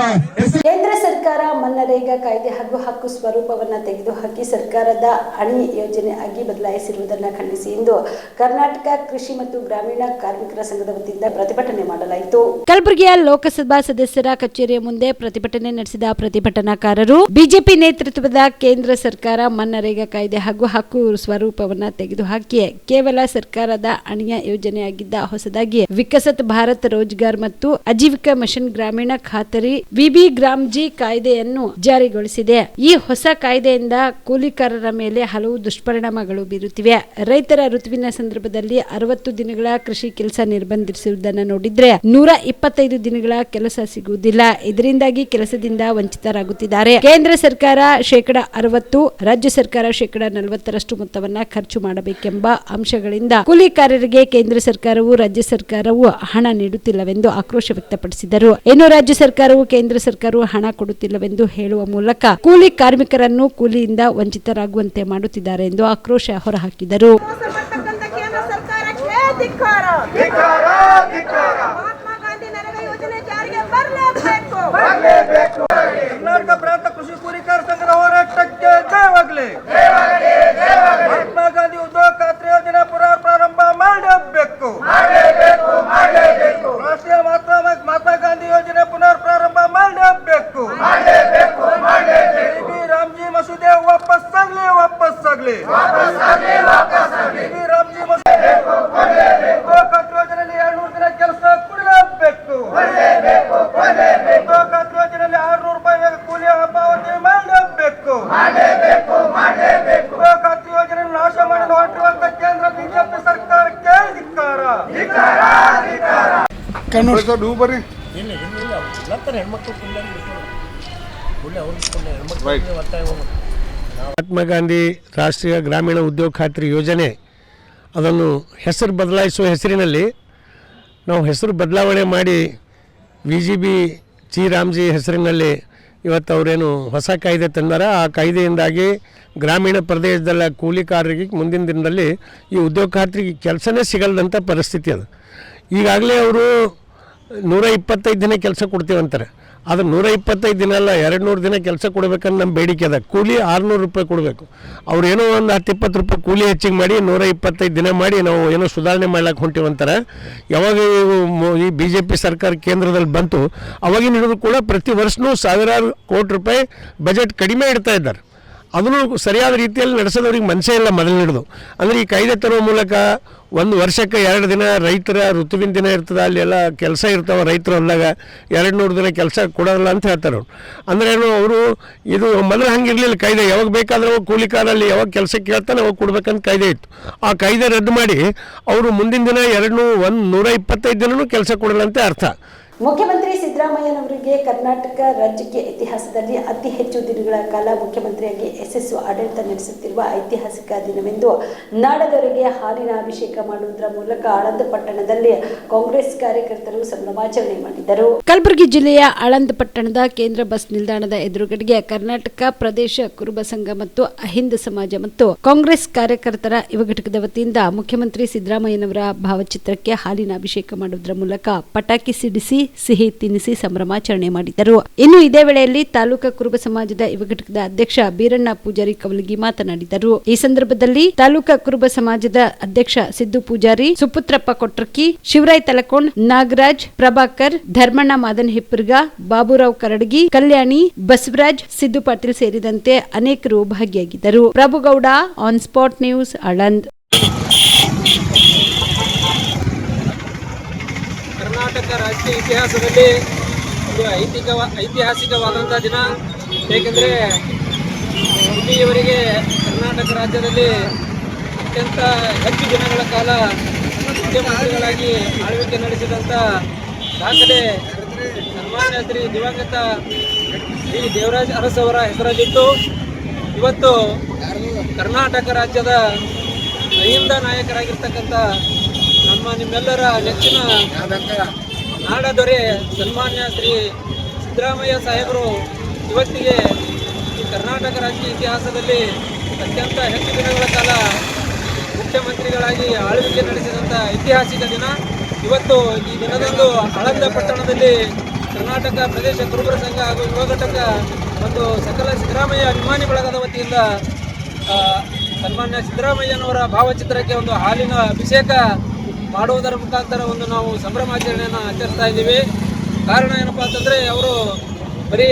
ಕೇಂದ್ರ ಸರ್ಕಾರ ಮನ್ನರೇಗಾ ಕಾಯ್ದೆ ಹಾಗೂ ಹಕ್ಕು ಸ್ವರೂಪವನ್ನು ತೆಗೆದುಹಾಕಿ ಸರ್ಕಾರದ ಅಣಿ ಯೋಜನೆ ಆಗಿ ಬದಲಾಯಿಸಿರುವುದನ್ನು ಖಂಡಿಸಿ ಇಂದು ಕರ್ನಾಟಕ ಕೃಷಿ ಮತ್ತು ಗ್ರಾಮೀಣ ಕಾರ್ಮಿಕರ ಸಂಘದ ವತಿಯಿಂದ ಪ್ರತಿಭಟನೆ ಮಾಡಲಾಯಿತು. ಕಲಬುರಗಿಯ ಲೋಕಸಭಾ ಸದಸ್ಯರ ಕಚೇರಿಯ ಮುಂದೆ ಪ್ರತಿಭಟನೆ ನಡೆಸಿದ ಪ್ರತಿಭಟನಾಕಾರರು ಬಿಜೆಪಿ ನೇತೃತ್ವದ ಕೇಂದ್ರ ಸರ್ಕಾರ ಮನ್ನರೇಗಾ ಕಾಯ್ದೆ ಹಾಗೂ ಹಕ್ಕು ಸ್ವರೂಪವನ್ನು ತೆಗೆದುಹಾಕಿ ಕೇವಲ ಸರ್ಕಾರದ ಅಣಿಯ ಯೋಜನೆಯಾಗಿದ್ದ ಹೊಸದಾಗಿ ವಿಕಸಿತ ಭಾರತ್ ರೋಜ್ಗಾರ್ ಮತ್ತು ಆಜೀವಿಕಾ ಮಿಷನ್ ಗ್ರಾಮೀಣ ಖಾತರಿ ವಿಬಿ ಗ್ರಾಮ್ಜಿ ಕಾಯ್ದೆಯನ್ನು ಜಾರಿಗೊಳಿಸಿದೆ. ಈ ಹೊಸ ಕಾಯ್ದೆಯಿಂದ ಕೂಲಿಕಾರರ ಮೇಲೆ ಹಲವು ದುಷ್ಪರಿಣಾಮಗಳು ಬೀರುತ್ತಿವೆ. ರೈತರ ಋತುವಿನ ಸಂದರ್ಭದಲ್ಲಿ 60 ದಿನಗಳ ಕೃಷಿ ಕೆಲಸ ನಿರ್ಬಂಧಿಸಿರುವುದನ್ನು ನೋಡಿದ್ರೆ 125 ದಿನಗಳ ಕೆಲಸ ಸಿಗುವುದಿಲ್ಲ. ಇದರಿಂದಾಗಿ ಕೆಲಸದಿಂದ ವಂಚಿತರಾಗುತ್ತಿದ್ದಾರೆ. ಕೇಂದ್ರ ಸರ್ಕಾರ ಶೇಕಡ 60, ರಾಜ್ಯ ಸರ್ಕಾರ ಶೇಕಡ 40ರಷ್ಟು ಮೊತ್ತವನ್ನ ಖರ್ಚು ಮಾಡಬೇಕೆಂಬ ಅಂಶಗಳಿಂದ ಕೂಲಿಕಾರರಿಗೆ ಕೇಂದ್ರ ಸರ್ಕಾರವು ರಾಜ್ಯ ಸರ್ಕಾರವು ಹಣ ನೀಡುತ್ತಿಲ್ಲವೆಂದು ಆಕ್ರೋಶ ವ್ಯಕ್ತಪಡಿಸಿದರು. ಇನ್ನು ರಾಜ್ಯ ಸರ್ಕಾರವು ಕೇಂದ್ರ ಸರ್ಕಾರವು ಹಣ ಕೊಡುತ್ತಿಲ್ಲವೆಂದು ಹೇಳುವ ಮೂಲಕ ಕೂಲಿ ಕಾರ್ಮಿಕರನ್ನು ಕೂಲಿಯಿಂದ ವಂಚಿತರಾಗುವಂತೆ ಮಾಡುತ್ತಿದ್ದಾರೆ ಎಂದು ಆಕ್ರೋಶ ಹೊರಹಾಕಿದರು. ಕರ್ನಾಟಕ ಪ್ರಾಂತ ಕೃಷಿ ಕೂಲಿಕಾರ ಸಂಘದ ಹೋರಾಟಕ್ಕೆ ಜಯವಾಗಲಿ. ಮಹಾತ್ಮ ಗಾಂಧಿ ಉದ್ಯೋಗ ಖಾತ್ರಿ ಯೋಜನೆ ಪುನರ್ ಪ್ರಾರಂಭ ಮಾಡಬೇಕು. ರಾಷ್ಟ್ರೀಯ ಮಹಾತ್ಮ ಗಾಂಧಿ ಯೋಜನೆ ಪುನರ್ ಪ್ರಾರಂಭ ಮಾಡಬೇಕು. ರಾಮ್ಜಿ ಮಸೂದೆ ವಾಪಸ್ ಆಗಲಿ. ರಾಮ್ಜಿ ಮಸೂದೆ ಉದ್ಯೋಗ ಖಾತ್ರಿ ಯೋಜನೆಯಲ್ಲಿ 200 ದಿನ ಕೆಲಸ ಕೊಡಲೇಬೇಕು. ಉದ್ಯೋಗ ಖಾತ್ರಿ ಯೋಜನೆಯಲ್ಲಿ 600 ರೂಪಾಯಿ ಕೂಲಿ ಪಾವತಿ ಮಾಡಬೇಕು. ಉದ್ಯೋಗ ಖಾತ್ರಿ ಯೋಜನೆ ನಾಶ ಮಾಡಲು ಹೊರಟಿರುವಂತಹ ಕೇಂದ್ರ ಬಿಜೆಪಿ ಸರ್ಕಾರಕ್ಕೆ ಧಿಕ್ಕಾರ. ಮಹಾತ್ಮ ಗಾಂಧಿ ರಾಷ್ಟ್ರೀಯ ಗ್ರಾಮೀಣ ಉದ್ಯೋಗ ಖಾತ್ರಿ ಯೋಜನೆ ಅದನ್ನು ಹೆಸರು ಬದಲಾಯಿಸುವ ಹೆಸರಿನಲ್ಲಿ ನಾವು ಹೆಸರು ಬದಲಾವಣೆ ಮಾಡಿ VGB ರಾಮ್ಜಿ ಹೆಸರಿನಲ್ಲಿ ಇವತ್ತು ಅವರೇನು ಹೊಸ ಕಾಯ್ದೆ ತಂದಾರ. ಆ ಕಾಯ್ದೆಯಿಂದಾಗಿ ಗ್ರಾಮೀಣ ಪ್ರದೇಶದಲ್ಲ ಕೂಲಿಕಾರರಿಗೆ ಮುಂದಿನ ದಿನದಲ್ಲಿ ಈ ಉದ್ಯೋಗ ಖಾತ್ರಿಗೆ ಕೆಲಸನೇ ಸಿಗಲ್ಲದಂಥ ಪರಿಸ್ಥಿತಿ ಅದು. ಈಗಾಗಲೇ ಅವರು 125 ದಿನ ಕೆಲಸ ಕೊಡ್ತೀವಂತಾರೆ. ಆದರೆ 125 ದಿನ ಅಲ್ಲ, 200 ದಿನ ಕೆಲಸ ಕೊಡಬೇಕಂತ ನಮ್ಮ ಬೇಡಿಕೆ ಅದ. ಕೂಲಿ 600 ರೂಪಾಯಿ ಕೊಡಬೇಕು. ಅವ್ರು ಏನೋ ಒಂದು 10-20 ರೂಪಾಯಿ ಕೂಲಿ ಹೆಚ್ಚಿಗೆ ಮಾಡಿ 125 ದಿನ ಮಾಡಿ ನಾವು ಏನೋ ಸುಧಾರಣೆ ಮಾಡ್ಲಿಕ್ಕೆ ಹೊಂಟಿವಂತಾರೆ. ಯಾವಾಗ ಈ BJP ಸರ್ಕಾರ ಕೇಂದ್ರದಲ್ಲಿ ಬಂತು ಅವಾಗಿನ ಹಿಡಿದು ಕೂಡ ಪ್ರತಿ ವರ್ಷವೂ ಸಾವಿರಾರು ಕೋಟಿ ರೂಪಾಯಿ ಬಜೆಟ್ ಕಡಿಮೆ ಇಡ್ತಾ ಇದ್ದಾರೆ. ಅದನ್ನು ಸರಿಯಾದ ರೀತಿಯಲ್ಲಿ ನಡೆಸೋದವ್ರಿಗೆ ಮನಸ್ಸೇ ಇಲ್ಲ ಮೊದಲು ಹಿಡಿದು. ಅಂದರೆ ಈ ಕಾಯ್ದೆ ತರುವ ಮೂಲಕ ಒಂದು ವರ್ಷಕ್ಕೆ 2 ದಿನ ರೈತರ ಋತುವಿನ ದಿನ ಇರ್ತದೆ, ಅಲ್ಲೆಲ್ಲ ಕೆಲಸ ಇರ್ತಾವೆ ರೈತರು ಅಂದಾಗ 200 ದಿನ ಕೆಲಸ ಕೊಡೋಲ್ಲ ಅಂತ ಹೇಳ್ತಾರೆ ಅವ್ರು. ಅಂದ್ರೇನು ಅವರು ಇದು ಮೊದಲು ಹಂಗಿರಲಿಲ್ಲ ಕಾಯ್ದೆ. ಯಾವಾಗ ಬೇಕಾದ್ರೆ ಅವಾಗ ಕೂಲಿಕಾರಲ್ಲಿ ಯಾವಾಗ ಕೆಲಸಕ್ಕೆ ಕೇಳ್ತಾನೆ ಅವಾಗ ಕೊಡ್ಬೇಕಂತ ಕಾಯ್ದೆ ಇತ್ತು. ಆ ಕಾಯ್ದೆ ರದ್ದು ಮಾಡಿ ಅವರು ಮುಂದಿನ ದಿನ 125 ದಿನವೂ ಕೆಲಸ ಕೊಡಲ್ಲ ಅಂತ ಅರ್ಥ. ಮುಖ್ಯಮಂತ್ರಿ ಸಿದ್ದರಾಮಯ್ಯನವರಿಗೆ ಕರ್ನಾಟಕ ರಾಜ್ಯಕ್ಕೆ ಇತಿಹಾಸದಲ್ಲಿ ಅತಿ ಹೆಚ್ಚು ದಿನಗಳ ಕಾಲ ಮುಖ್ಯಮಂತ್ರಿಯಾಗಿ ಯಶಸ್ವಿ ಆಡಳಿತ ನಡೆಸುತ್ತಿರುವ ಐತಿಹಾಸಿಕ ದಿನವೆಂದು ನಾಡದವರಿಗೆ ಹಾಲಿನ ಅಭಿಷೇಕ ಮಾಡುವುದರ ಮೂಲಕ ಆಳಂದ ಪಟ್ಟಣದಲ್ಲಿ ಕಾಂಗ್ರೆಸ್ ಕಾರ್ಯಕರ್ತರು ಸಂಭ್ರಮಾಚರಣೆ ಮಾಡಿದರು. ಕಲಬುರಗಿ ಜಿಲ್ಲೆಯ ಆಳಂದ ಪಟ್ಟಣದ ಕೇಂದ್ರ ಬಸ್ ನಿಲ್ದಾಣದ ಎದುರುಗಡೆಗೆ ಕರ್ನಾಟಕ ಪ್ರದೇಶ ಕುರುಬ ಸಂಘ ಮತ್ತು ಅಹಿಂದ ಸಮಾಜ ಮತ್ತು ಕಾಂಗ್ರೆಸ್ ಕಾರ್ಯಕರ್ತರ ಯುವ ಘಟಕದ ವತಿಯಿಂದ ಮುಖ್ಯಮಂತ್ರಿ ಸಿದ್ದರಾಮಯ್ಯನವರ ಭಾವಚಿತ್ರಕ್ಕೆ ಹಾಲಿನ ಅಭಿಷೇಕ ಮಾಡುವುದರ ಮೂಲಕ ಪಟಾಕಿ ಸಿಡಿಸಿ ಸಿಹಿ ತಿನ್ನಿಸಿ ಸಂಭ್ರಮಾಚರಣೆ ಮಾಡಿದರು. ಇನ್ನು ಇದೇ ವೇಳೆಯಲ್ಲಿ ತಾಲೂಕಾ ಕುರುಬ ಸಮಾಜದ ಯುವ ಘಟಕದ ಅಧ್ಯಕ್ಷ ಬೀರಣ್ಣ ಪೂಜಾರಿ ಕವಲಗಿ ಮಾತನಾಡಿದರು. ಈ ಸಂದರ್ಭದಲ್ಲಿ ತಾಲೂಕಾ ಕುರುಬ ಸಮಾಜದ ಅಧ್ಯಕ್ಷ ಸಿದ್ದು ಪೂಜಾರಿ, ಸುಪುತ್ರಪ್ಪ ಕೊಟ್ರಕ್ಕಿ, ಶಿವರಾಯ್ ತಲಕೋಣ್, ನಾಗರಾಜ್, ಪ್ರಭಾಕರ್, ಧರ್ಮಣ್ಣ ಮಾದನ್ ಹಿಪ್ಪರ್ಗ, ಬಾಬುರಾವ್ ಕರಡಗಿ, ಕಲ್ಯಾಣಿ, ಬಸವರಾಜ್, ಸಿದ್ದು ಪಾಟೀಲ್ ಸೇರಿದಂತೆ ಅನೇಕರು ಭಾಗಿಯಾಗಿದ್ದರು. Prabhugouda, on spot news, Aland. Karnataka ರಾಜಕೀಯ ಇತಿಹಾಸದಲ್ಲಿ ಒಂದು ಐತಿಹಾಸಿಕವಾದಂಥ ದಿನ. ಏಕೆಂದರೆ ಇಲ್ಲಿಯವರೆಗೆ ಕರ್ನಾಟಕ ರಾಜ್ಯದಲ್ಲಿ ಅತ್ಯಂತ ಹೆಚ್ಚು ದಿನಗಳ ಕಾಲ ಮುಖ್ಯಮಂತ್ರಿಗಳಾಗಿ ಆಳ್ವಿಕೆ ನಡೆಸಿದಂಥ ದಾಖಲೆ ಸನ್ಮಾನ್ಯ ಶ್ರೀ ದಿವಂಗತ ಶ್ರೀ ದೇವರಾಜ್ ಅರಸ್ ಅವರ ಹೆಸರಲ್ಲಿದ್ದು, ಇವತ್ತು ಕರ್ನಾಟಕ ರಾಜ್ಯದ ಅಹಿಂದ ನಾಯಕರಾಗಿರ್ತಕ್ಕಂಥ ನಿಮ್ಮೆಲ್ಲರ ನೆಚ್ಚಿನ ನಾಡದೊರೆ ಸನ್ಮಾನ್ಯ ಶ್ರೀ ಸಿದ್ದರಾಮಯ್ಯ ಸಾಹೇಬರು ಇವತ್ತಿಗೆ ಈ ಕರ್ನಾಟಕ ರಾಜ್ಯ ಇತಿಹಾಸದಲ್ಲಿ ಅತ್ಯಂತ ಹೆಚ್ಚು ದಿನಗಳ ಕಾಲ ಮುಖ್ಯಮಂತ್ರಿಗಳಾಗಿ ಆಳ್ವಿಕೆ ನಡೆಸಿದಂಥ ಐತಿಹಾಸಿಕ ದಿನ. ಇವತ್ತು ಈ ದಿನದಂದು ಆಳಂದ ಪಟ್ಟಣದಲ್ಲಿ ಕರ್ನಾಟಕ ಪ್ರದೇಶ ಕುರುಬರ ಸಂಘ ಹಾಗೂ ಯುವ ಘಟಕ ಮತ್ತು ಸಕಲ ಸಿದ್ದರಾಮಯ್ಯ ಅಭಿಮಾನಿ ಬಳಗದ ವತಿಯಿಂದ ಸನ್ಮಾನ್ಯ ಸಿದ್ದರಾಮಯ್ಯನವರ ಭಾವಚಿತ್ರಕ್ಕೆ ಒಂದು ಹಾಲಿನ ಅಭಿಷೇಕ ಮಾಡುವುದರ ಮುಖಾಂತರ ಒಂದು ನಾವು ಸಂಭ್ರಮಾಚರಣೆಯನ್ನು ಆಚರಿಸ್ತಾ ಇದ್ದೀವಿ. ಕಾರಣ ಏನಪ್ಪ ಅಂತಂದರೆ, ಅವರು ಬರೀ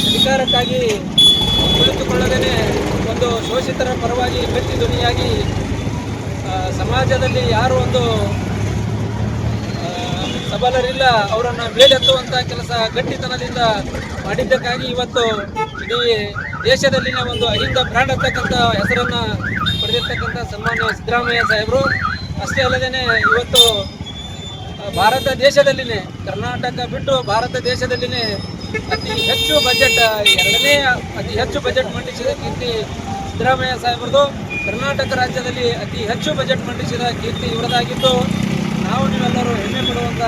ಅಧಿಕಾರಕ್ಕಾಗಿ ಕುಳಿತುಕೊಳ್ಳದೇ ಒಂದು ಶೋಷಿತರ ಪರವಾಗಿ ಗಟ್ಟಿ ಧ್ವನಿಯಾಗಿ ಸಮಾಜದಲ್ಲಿ ಯಾರು ಒಂದು ಸಬಲರಿಲ್ಲ ಅವರನ್ನು ಮೇಲೆತ್ತುವಂಥ ಕೆಲಸ ಗಟ್ಟಿತನದಿಂದ ಮಾಡಿದ್ದಕ್ಕಾಗಿ ಇವತ್ತು ಇಡೀ ದೇಶದಲ್ಲಿನ ಒಂದು ಅಹಿಂದ ಬ್ರ್ಯಾಂಡ್ ಅಂತಕ್ಕಂಥ ಹೆಸರನ್ನು ಪಡೆದಿರ್ತಕ್ಕಂಥ ಸನ್ಮಾನ್ಯ ಸಿದ್ದರಾಮಯ್ಯ ಸಾಹೇಬರು. ಅಷ್ಟೇ ಅಲ್ಲದೇ ಇವತ್ತು ಭಾರತ ದೇಶದಲ್ಲಿನೇ, ಕರ್ನಾಟಕ ಬಿಟ್ಟು ಭಾರತ ದೇಶದಲ್ಲಿನೇ ಅತಿ ಹೆಚ್ಚು ಬಜೆಟ್, ಎರಡನೇ ಅತಿ ಹೆಚ್ಚು ಬಜೆಟ್ ಮಂಡಿಸಿದ ಕೀರ್ತಿ ಸಿದ್ದರಾಮಯ್ಯ ಸಾಹೇಬರದು. ಕರ್ನಾಟಕ ರಾಜ್ಯದಲ್ಲಿ ಅತಿ ಹೆಚ್ಚು ಬಜೆಟ್ ಮಂಡಿಸಿದ ಕೀರ್ತಿ ಇವರದಾಗಿದ್ದು, ನಾವು ನೀವೆಲ್ಲರೂ ಹೆಮ್ಮೆ ಪಡುವಂಥ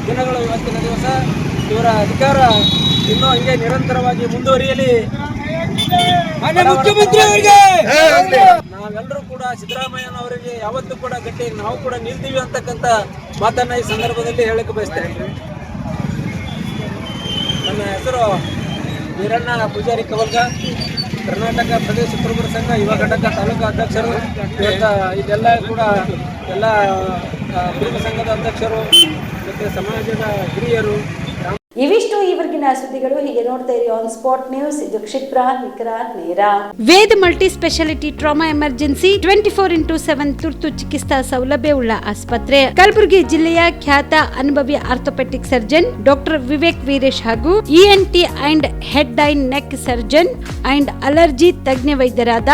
ದಿನಗಳು ಇವತ್ತಿನ ದಿವಸ. ಇವರ ಅಧಿಕಾರ ಇನ್ನೂ ಹೀಗೆ ನಿರಂತರವಾಗಿ ಮುಂದುವರಿಯಲಿ. ಮುಖ್ಯಮಂತ್ರಿ ಅವರಿಗೆ ನಾವೆಲ್ಲರೂ ಕೂಡ ಸಿದ್ದರಾಮಯ್ಯನವರಿಗೆ ಯಾವತ್ತೂ ಕೂಡ ಗಟ್ಟಿ ನಾವು ಕೂಡ ನಿಲ್ತೀವಿ ಅಂತಕ್ಕಂಥ ಮಾತನ್ನ ಈ ಸಂದರ್ಭದಲ್ಲಿ ಹೇಳಕ್ಕೆ ಬಯಸ್ತೇನೆ. ನನ್ನ ಹೆಸರು ವೀರಣ್ಣ ಪೂಜಾರಿ ಕವಲ್ಗ, ಕರ್ನಾಟಕ ಪ್ರದೇಶ ಕುರುಬರ ಸಂಘ ಯುವ ಘಟಕ ತಾಲೂಕಾ ಅಧ್ಯಕ್ಷರು. ಇದೆಲ್ಲ ಕೂಡ ಎಲ್ಲ ಕುರುಬ ಸಂಘದ ಅಧ್ಯಕ್ಷರು ಮತ್ತು ಸಮಾಜದ ಹಿರಿಯರು. ಇವಿಷ್ಟು ಈವರೆಗಿನ ಸುದ್ದಿಗಳು. ಹೀಗೆ ನೋಡ್ತಾ ಇರಿ ಆನ್ ಸ್ಪಾಟ್ ನ್ಯೂಸ್. ಇದು ಕ್ಷಿಪ್ರ, ನಿಖರ, ನೇರ. Ved multi speciality trauma emergency 24x7 ತುರ್ತು ಚಿಕಿತ್ಸಾ ಸೌಲಭ್ಯವುಳ್ಳ ಆಸ್ಪತ್ರೆ. ಕಲಬುರಗಿ ಜಿಲ್ಲೆಯ ಖ್ಯಾತ ಅನುಭವಿ orthopaedic surgeon doctor Vivek Veeresh ಹಾಗೂ ENT and head and neck surgeon and allergy ತಜ್ಞ ವೈದ್ಯರಾದ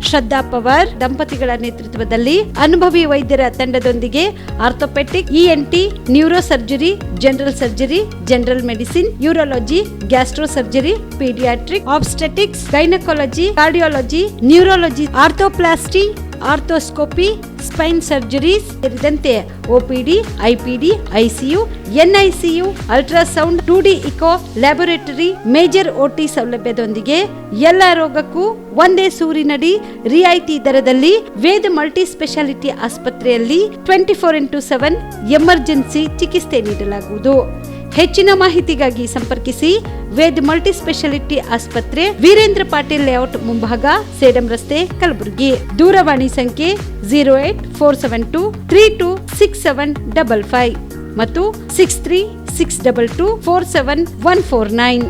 ಶ್ರದ್ಧಾ ಪವಾರ್ ದಂಪತಿಗಳ ನೇತೃತ್ವದಲ್ಲಿ ಅನುಭವಿ ವೈದ್ಯರ ತಂಡದೊಂದಿಗೆ orthopaedic, ENT, neuro surgery, general surgery, general medicine, urology, gastro surgery, paediatric, obstetrics, gynaecology, cardiology, neurology, arthroplasty, arthroscopy, spine surgeries ಸೇರಿದಂತೆ OPD, IPD, ICU, NICU, ultrasound, 2D echo, laboratory, major OT ಸೌಲಭ್ಯದೊಂದಿಗೆ ಎಲ್ಲ ರೋಗಕ್ಕೂ ಒಂದೇ ಸೂರಿನಡಿ ರಿಯಾಯಿತಿ ದರದಲ್ಲಿ ವೇದ್ ಮಲ್ಟಿ ಸ್ಪೆಷಾಲಿಟಿ ಆಸ್ಪತ್ರೆಯಲ್ಲಿ 24x7 ಎಮರ್ಜೆನ್ಸಿ ಚಿಕಿತ್ಸೆ ನೀಡಲಾಗುವುದು. ಹೆಚ್ಚಿನ ಮಾಹಿತಿಗಾಗಿ ಸಂಪರ್ಕಿಸಿ ವೇದ್ ಮಲ್ಟಿ ಸ್ಪೆಷಾಲಿಟಿ ಆಸ್ಪತ್ರೆ, ವೀರೇಂದ್ರ ಪಾಟೀಲ್ ಲೇಔಟ್ ಮುಂಭಾಗ, ಸೇಡಂ ರಸ್ತೆ, ಕಲಬುರಗಿ. ದೂರವಾಣಿ ಸಂಖ್ಯೆ 08472326755 ಮತ್ತು 6362247149.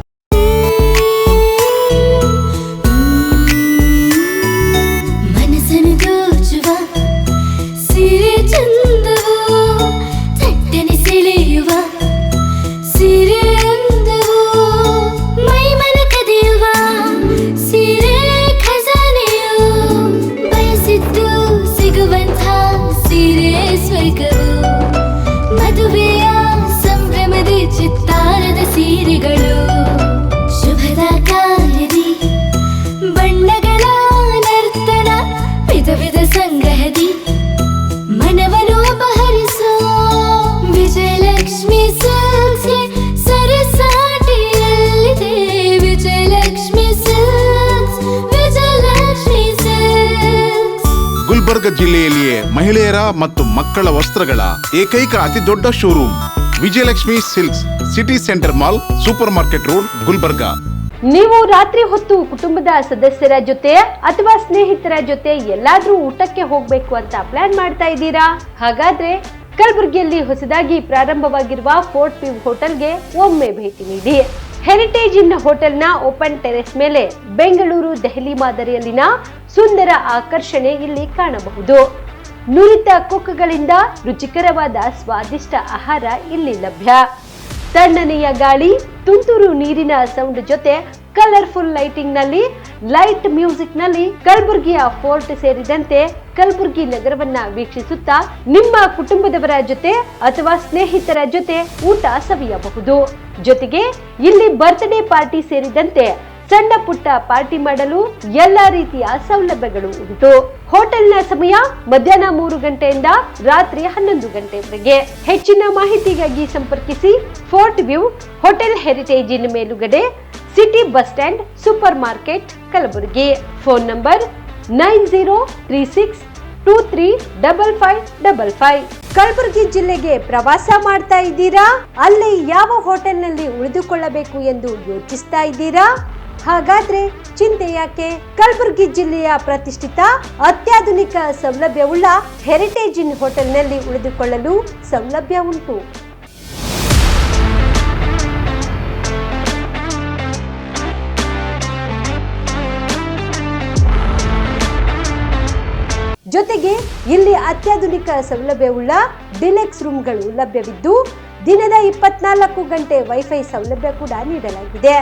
ಮದುವೆಯ ಸಂಭ್ರಮ ಜಿಲ್ಲೆಯಲ್ಲಿಯೇ ಮಹಿಳೆಯರ ಮತ್ತು ಮಕ್ಕಳ ವಸ್ತ್ರಗಳ ಏಕೈಕ ಅತಿ ದೊಡ್ಡ showroom Vijayalakshmi silks, city centre mall, super market road, Gulbarga. ನೀವು ರಾತ್ರಿ ಹೊತ್ತು ಕುಟುಂಬದ ಸದಸ್ಯರ ಜೊತೆ ಅಥವಾ ಸ್ನೇಹಿತರ ಜೊತೆ ಎಲ್ಲಾದ್ರೂ ಊಟಕ್ಕೆ ಹೋಗ್ಬೇಕು ಅಂತ ಪ್ಲಾನ್ ಮಾಡ್ತಾ ಇದ್ದೀರಾ? ಹಾಗಾದ್ರೆ ಕಲಬುರಗಿಯಲ್ಲಿ ಹೊಸದಾಗಿ ಪ್ರಾರಂಭವಾಗಿರುವ ಫೋರ್ಟ್ ವ್ಯೂ ಹೋಟೆಲ್ಗೆ ಒಮ್ಮೆ ಭೇಟಿ ನೀಡಿ. ಹೆರಿಟೇಜ್ ಇನ್ ಹೋಟೆಲ್ನ ಓಪನ್ ಟೆರೆಸ್ ಮೇಲೆ ಬೆಂಗಳೂರು, ದೆಹಲಿ ಮಾದರಿಯಲ್ಲಿನ ಸುಂದರ ಆಕರ್ಷಣೆ ಇಲ್ಲಿ ಕಾಣಬಹುದು. ನುರಿತ ಕುಕ್ಗಳಿಂದ ರುಚಿಕರವಾದ ಸ್ವಾದಿಷ್ಟ ಆಹಾರ ಇಲ್ಲಿ ಲಭ್ಯ. ತಣ್ಣನೆಯ ಗಾಳಿ, ತುಂತುರು ನೀರಿನ ಸೌಂಡ್ ಜೊತೆ ಕಲರ್ಫುಲ್ ಲೈಟಿಂಗ್ ನಲ್ಲಿ, ಲೈಟ್ ಮ್ಯೂಸಿಕ್ ನಲ್ಲಿ ಕಲಬುರಗಿಯ ಫೋರ್ಟ್ ಸೇರಿದಂತೆ ಕಲಬುರಗಿ ನಗರವನ್ನ ವೀಕ್ಷಿಸುತ್ತಾ ನಿಮ್ಮ ಕುಟುಂಬದವರ ಜೊತೆ ಅಥವಾ ಸ್ನೇಹಿತರ ಜೊತೆ ಊಟ ಸವಿಯಬಹುದು. ಜೊತೆಗೆ ಇಲ್ಲಿ ಬರ್ತ್ಡೇ ಪಾರ್ಟಿ ಸೇರಿದಂತೆ ಸಣ್ಣ ಪುಟ್ಟ ಪಾರ್ಟಿ ಮಾಡಲು ಎಲ್ಲಾ ರೀತಿಯ ಸೌಲಭ್ಯಗಳು ಉಂಟು. ಹೋಟೆಲ್ನ ಸಮಯ ಮಧ್ಯಾಹ್ನ 3 ಗಂಟೆಯಿಂದ ರಾತ್ರಿ 11 ಗಂಟೆವರೆಗೆ. ಹೆಚ್ಚಿನ ಮಾಹಿತಿಗಾಗಿ ಸಂಪರ್ಕಿಸಿ ಫೋರ್ಟ್ ವ್ಯೂ ಹೋಟೆಲ್, ಹೆರಿಟೇಜ್ ಇನ್ ಮೇಲುಗಡೆ, city bus stand, supermarket, Kalaburagi. Phone number 9036235555. Kalaburagi ಜಿಲ್ಲೆಗೆ ಪ್ರವಾಸ ಮಾಡ್ತಾ ಇದ್ದೀರಾ? ಅಲ್ಲಿ ಯಾವ ಹೋಟೆಲ್ನಲ್ಲಿ ಉಳಿದುಕೊಳ್ಳಬೇಕು ಎಂದು ಯೋಚಿಸ್ತಾ ಇದ್ದೀರಾ? ಹಾಗಾದ್ರೆ ಚಿಂತೆ ಯಾಕೆ? ಕಲಬುರಗಿ ಜಿಲ್ಲೆಯ ಪ್ರತಿಷ್ಠಿತ ಅತ್ಯಾಧುನಿಕ ಸೌಲಭ್ಯವುಳ್ಳ ಹೆರಿಟೇಜ್ ಇನ್ ಹೋಟೆಲ್ನಲ್ಲಿ ಉಳಿದುಕೊಳ್ಳಲು ಸೌಲಭ್ಯ ಉಂಟು. ಜೊತೆಗೆ ಇಲ್ಲಿ ಅತ್ಯಾಧುನಿಕ ಸೌಲಭ್ಯವುಳ್ಳ ಡಿಲೆಕ್ಸ್ ರೂಮ್ಗಳು ಲಭ್ಯವಿದ್ದು ದಿನದ 24 ಗಂಟೆ ವೈಫೈ ಸೌಲಭ್ಯ ಕೂಡ ನೀಡಲಾಗಿದೆ.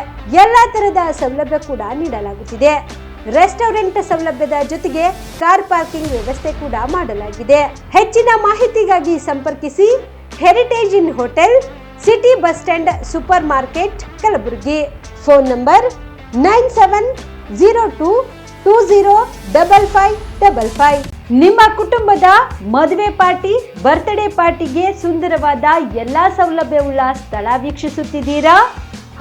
ಎಲ್ಲಾ ತರದ ಸೌಲಭ್ಯ ಕೂಡ ನೀಡಲಾಗುತ್ತಿದೆ. ರೆಸ್ಟೋರೆಂಟ್ ಸೌಲಭ್ಯದ ಜೊತೆಗೆ ಕಾರ್ ಪಾರ್ಕಿಂಗ್ ವ್ಯವಸ್ಥೆ ಕೂಡ ಮಾಡಲಾಗಿದೆ. ಹೆಚ್ಚಿನ ಮಾಹಿತಿಗಾಗಿ ಸಂಪರ್ಕಿಸಿ heritage inn hotel, city bus stand, supermarket, Kalaburagi. Phone number 9702205555. ನಿಮ್ಮ ಕುಟುಂಬದ ಮದುವೆ ಪಾರ್ಟಿ, ಬರ್ತ್ಡೇ ಪಾರ್ಟಿಗೆ ಸುಂದರವಾದ ಎಲ್ಲಾ ಸೌಲಭ್ಯವುಳ್ಳ ಸ್ಥಳ ವೀಕ್ಷಿಸುತ್ತಿದ್ದೀರಾ?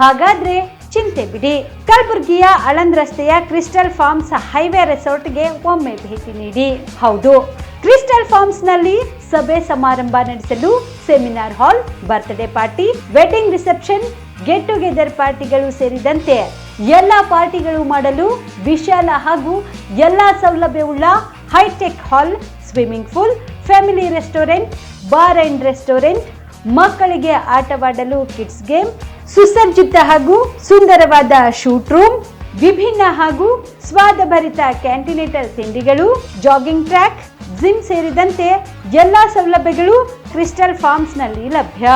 ಹಾಗಾದ್ರೆ ಚಿಂತೆ ಬಿಡಿ. ಕಲಬುರಗಿಯ ಆಳಂದ್ ರಸ್ತೆಯ ಕ್ರಿಸ್ಟಲ್ ಫಾರ್ಮ್ಸ್ ಹೈವೇ ರೆಸಾರ್ಟ್ಗೆ ಒಮ್ಮೆ ಭೇಟಿ ನೀಡಿ. ಹೌದು, ಕ್ರಿಸ್ಟಲ್ ಫಾರ್ಮ್ಸ್ ನಲ್ಲಿ ಸಭೆ ಸಮಾರಂಭ ನಡೆಸಲು seminar hall, birthday party, wedding reception, get together ಪಾರ್ಟಿಗಳು ಸೇರಿದಂತೆ ಎಲ್ಲಾ ಪಾರ್ಟಿಗಳು ಮಾಡಲು ವಿಶಾಲ ಹಾಗೂ ಎಲ್ಲಾ ಸೌಲಭ್ಯವುಳ್ಳ hi tech hall, swimming pool, family restaurant, bar and restaurant, ಮಕ್ಕಳಿಗೆ ಆಟವಾಡಲು ಕಿಡ್ಸ್ ಗೇಮ್, ಸುಸಜ್ಜಿತ ಹಾಗೂ ಸುಂದರವಾದ ಶೂಟ್ ರೂಮ್, ವಿಭಿನ್ನ ಹಾಗೂ ಸ್ವಾದಭರಿತ ಕ್ಯಾಂಟಿನೇಟರ್ ತಿಂಡಿಗಳು, ಜಾಗಿಂಗ್ ಟ್ರ್ಯಾಕ್, ಜಿಮ್ ಸೇರಿದಂತೆ ಎಲ್ಲಾ ಸೌಲಭ್ಯಗಳು ಕ್ರಿಸ್ಟಲ್ ಫಾರ್ಮ್ಸ್ ನಲ್ಲಿ ಲಭ್ಯ.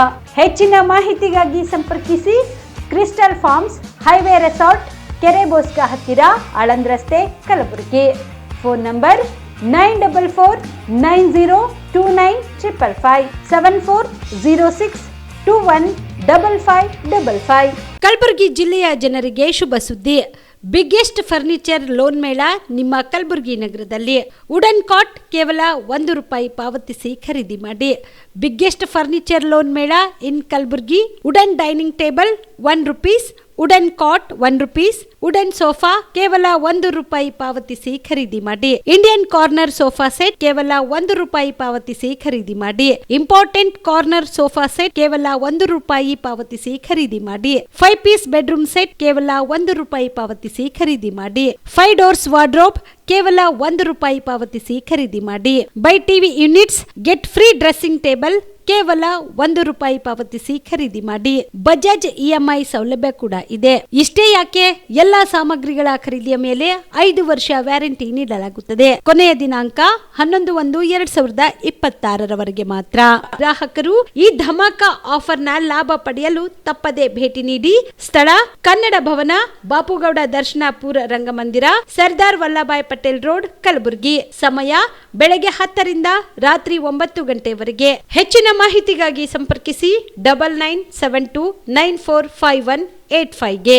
ಹೆಚ್ಚಿನ ಮಾಹಿತಿಗಾಗಿ ಸಂಪರ್ಕಿಸಿ ಕ್ರಿಸ್ಟಲ್ ಫಾರ್ಮ್ಸ್ ಹೈವೇ ರೆಸಾರ್ಟ್, ಕೆರೆ ಬೋಸ್ಕಾ ಹತ್ತಿರ, ಆಳಂದ್ ರಸ್ತೆ, ಕಲಬುರಗಿ. Phone number 9490295555 7406215555. ಕಲಬುರಗಿ ಜಿಲ್ಲೆಯ ಜನರಿಗೆ ಶುಭ ಸುದ್ದಿ. ಬಿಗ್ಗೆಸ್ಟ್ ಫರ್ನಿಚರ್ ಲೋನ್ ಮೇಳ ನಿಮ್ಮ ಕಲಬುರಗಿ ನಗರದಲ್ಲಿ. ವುಡನ್ ಕಾಟ್ ಕೇವಲ ₹1 ಪಾವತಿಸಿ ಖರೀದಿ ಮಾಡಿ. ಬಿಗ್ಗೆಸ್ಟ್ ಫರ್ನಿಚರ್ ಲೋನ್ ಮೇಳ in Kalaburagi. Wooden dining table ₹1, wooden cot ₹1, wooden sofa ಕೇವಲ ₹1 ಪಾವತಿಸಿ ಖರೀದಿ ಮಾಡಿ. ಇಂಡಿಯನ್ ಕಾರ್ನರ್ ಸೋಫಾ ಸೆಟ್ ಕೇವಲ ₹1 ಪಾವತಿಸಿ ಖರೀದಿ ಮಾಡಿ. ಇಂಪಾರ್ಟೆಂಟ್ ಕಾರ್ನರ್ ಸೋಫಾ ಸೆಟ್ ಕೇವಲ ₹1 ಪಾವತಿಸಿ ಖರೀದಿ ಮಾಡಿ. 5 ಪೀಸ್ ಬೆಡ್ರೂಮ್ ಸೆಟ್ ಕೇವಲ ₹1 ಪಾವತಿಸಿ ಖರೀದಿ ಮಾಡಿ. 5 ಡೋರ್ಸ್ ವಾರ್ಡ್ರೋಬ್ ಕೇವಲ ₹1 ಪಾವತಿಸಿ ಖರೀದಿ ಮಾಡಿ. By TV units get free dressing table ಕೇವಲ ₹1 ಪಾವತಿಸಿ ಖರೀದಿ ಮಾಡಿ. ಬಜಾಜ್ EMI ಸೌಲಭ್ಯ ಕೂಡ ಇದೆ. ಇಷ್ಟೇ ಯಾಕೆ, ಎಲ್ಲಾ ಸಾಮಗ್ರಿಗಳ ಖರೀದಿಯ ಮೇಲೆ 5 ವರ್ಷ ವ್ಯಾರಂಟಿ ನೀಡಲಾಗುತ್ತದೆ. ಕೊನೆಯ ದಿನಾಂಕ 11/1/2026 ಮಾತ್ರ. ಗ್ರಾಹಕರು ಈ ಧಮಾಕ ಆಫರ್ ನ ಲಾಭ ಪಡೆಯಲು ತಪ್ಪದೆ ಭೇಟಿ ನೀಡಿ. ಸ್ಥಳ ಕನ್ನಡ ಭವನ, ಬಾಪುಗೌಡ ದರ್ಶನಪುರ ರಂಗಮಂದಿರ, ಸರ್ದಾರ್ ವಲ್ಲಭಾಯ್ ಪಟೇಲ್ ರೋಡ್, ಕಲಬುರಗಿ. ಸಮಯ ಬೆಳಗ್ಗೆ 10 ರಿಂದ ರಾತ್ರಿ 9 ಗಂಟೆವರೆಗೆ. ಹೆಚ್ಚಿನ ಮಾಹಿತಿಗಾಗಿ ಸಂಪರ್ಕಿಸಿ 9972945185 ಗೆ.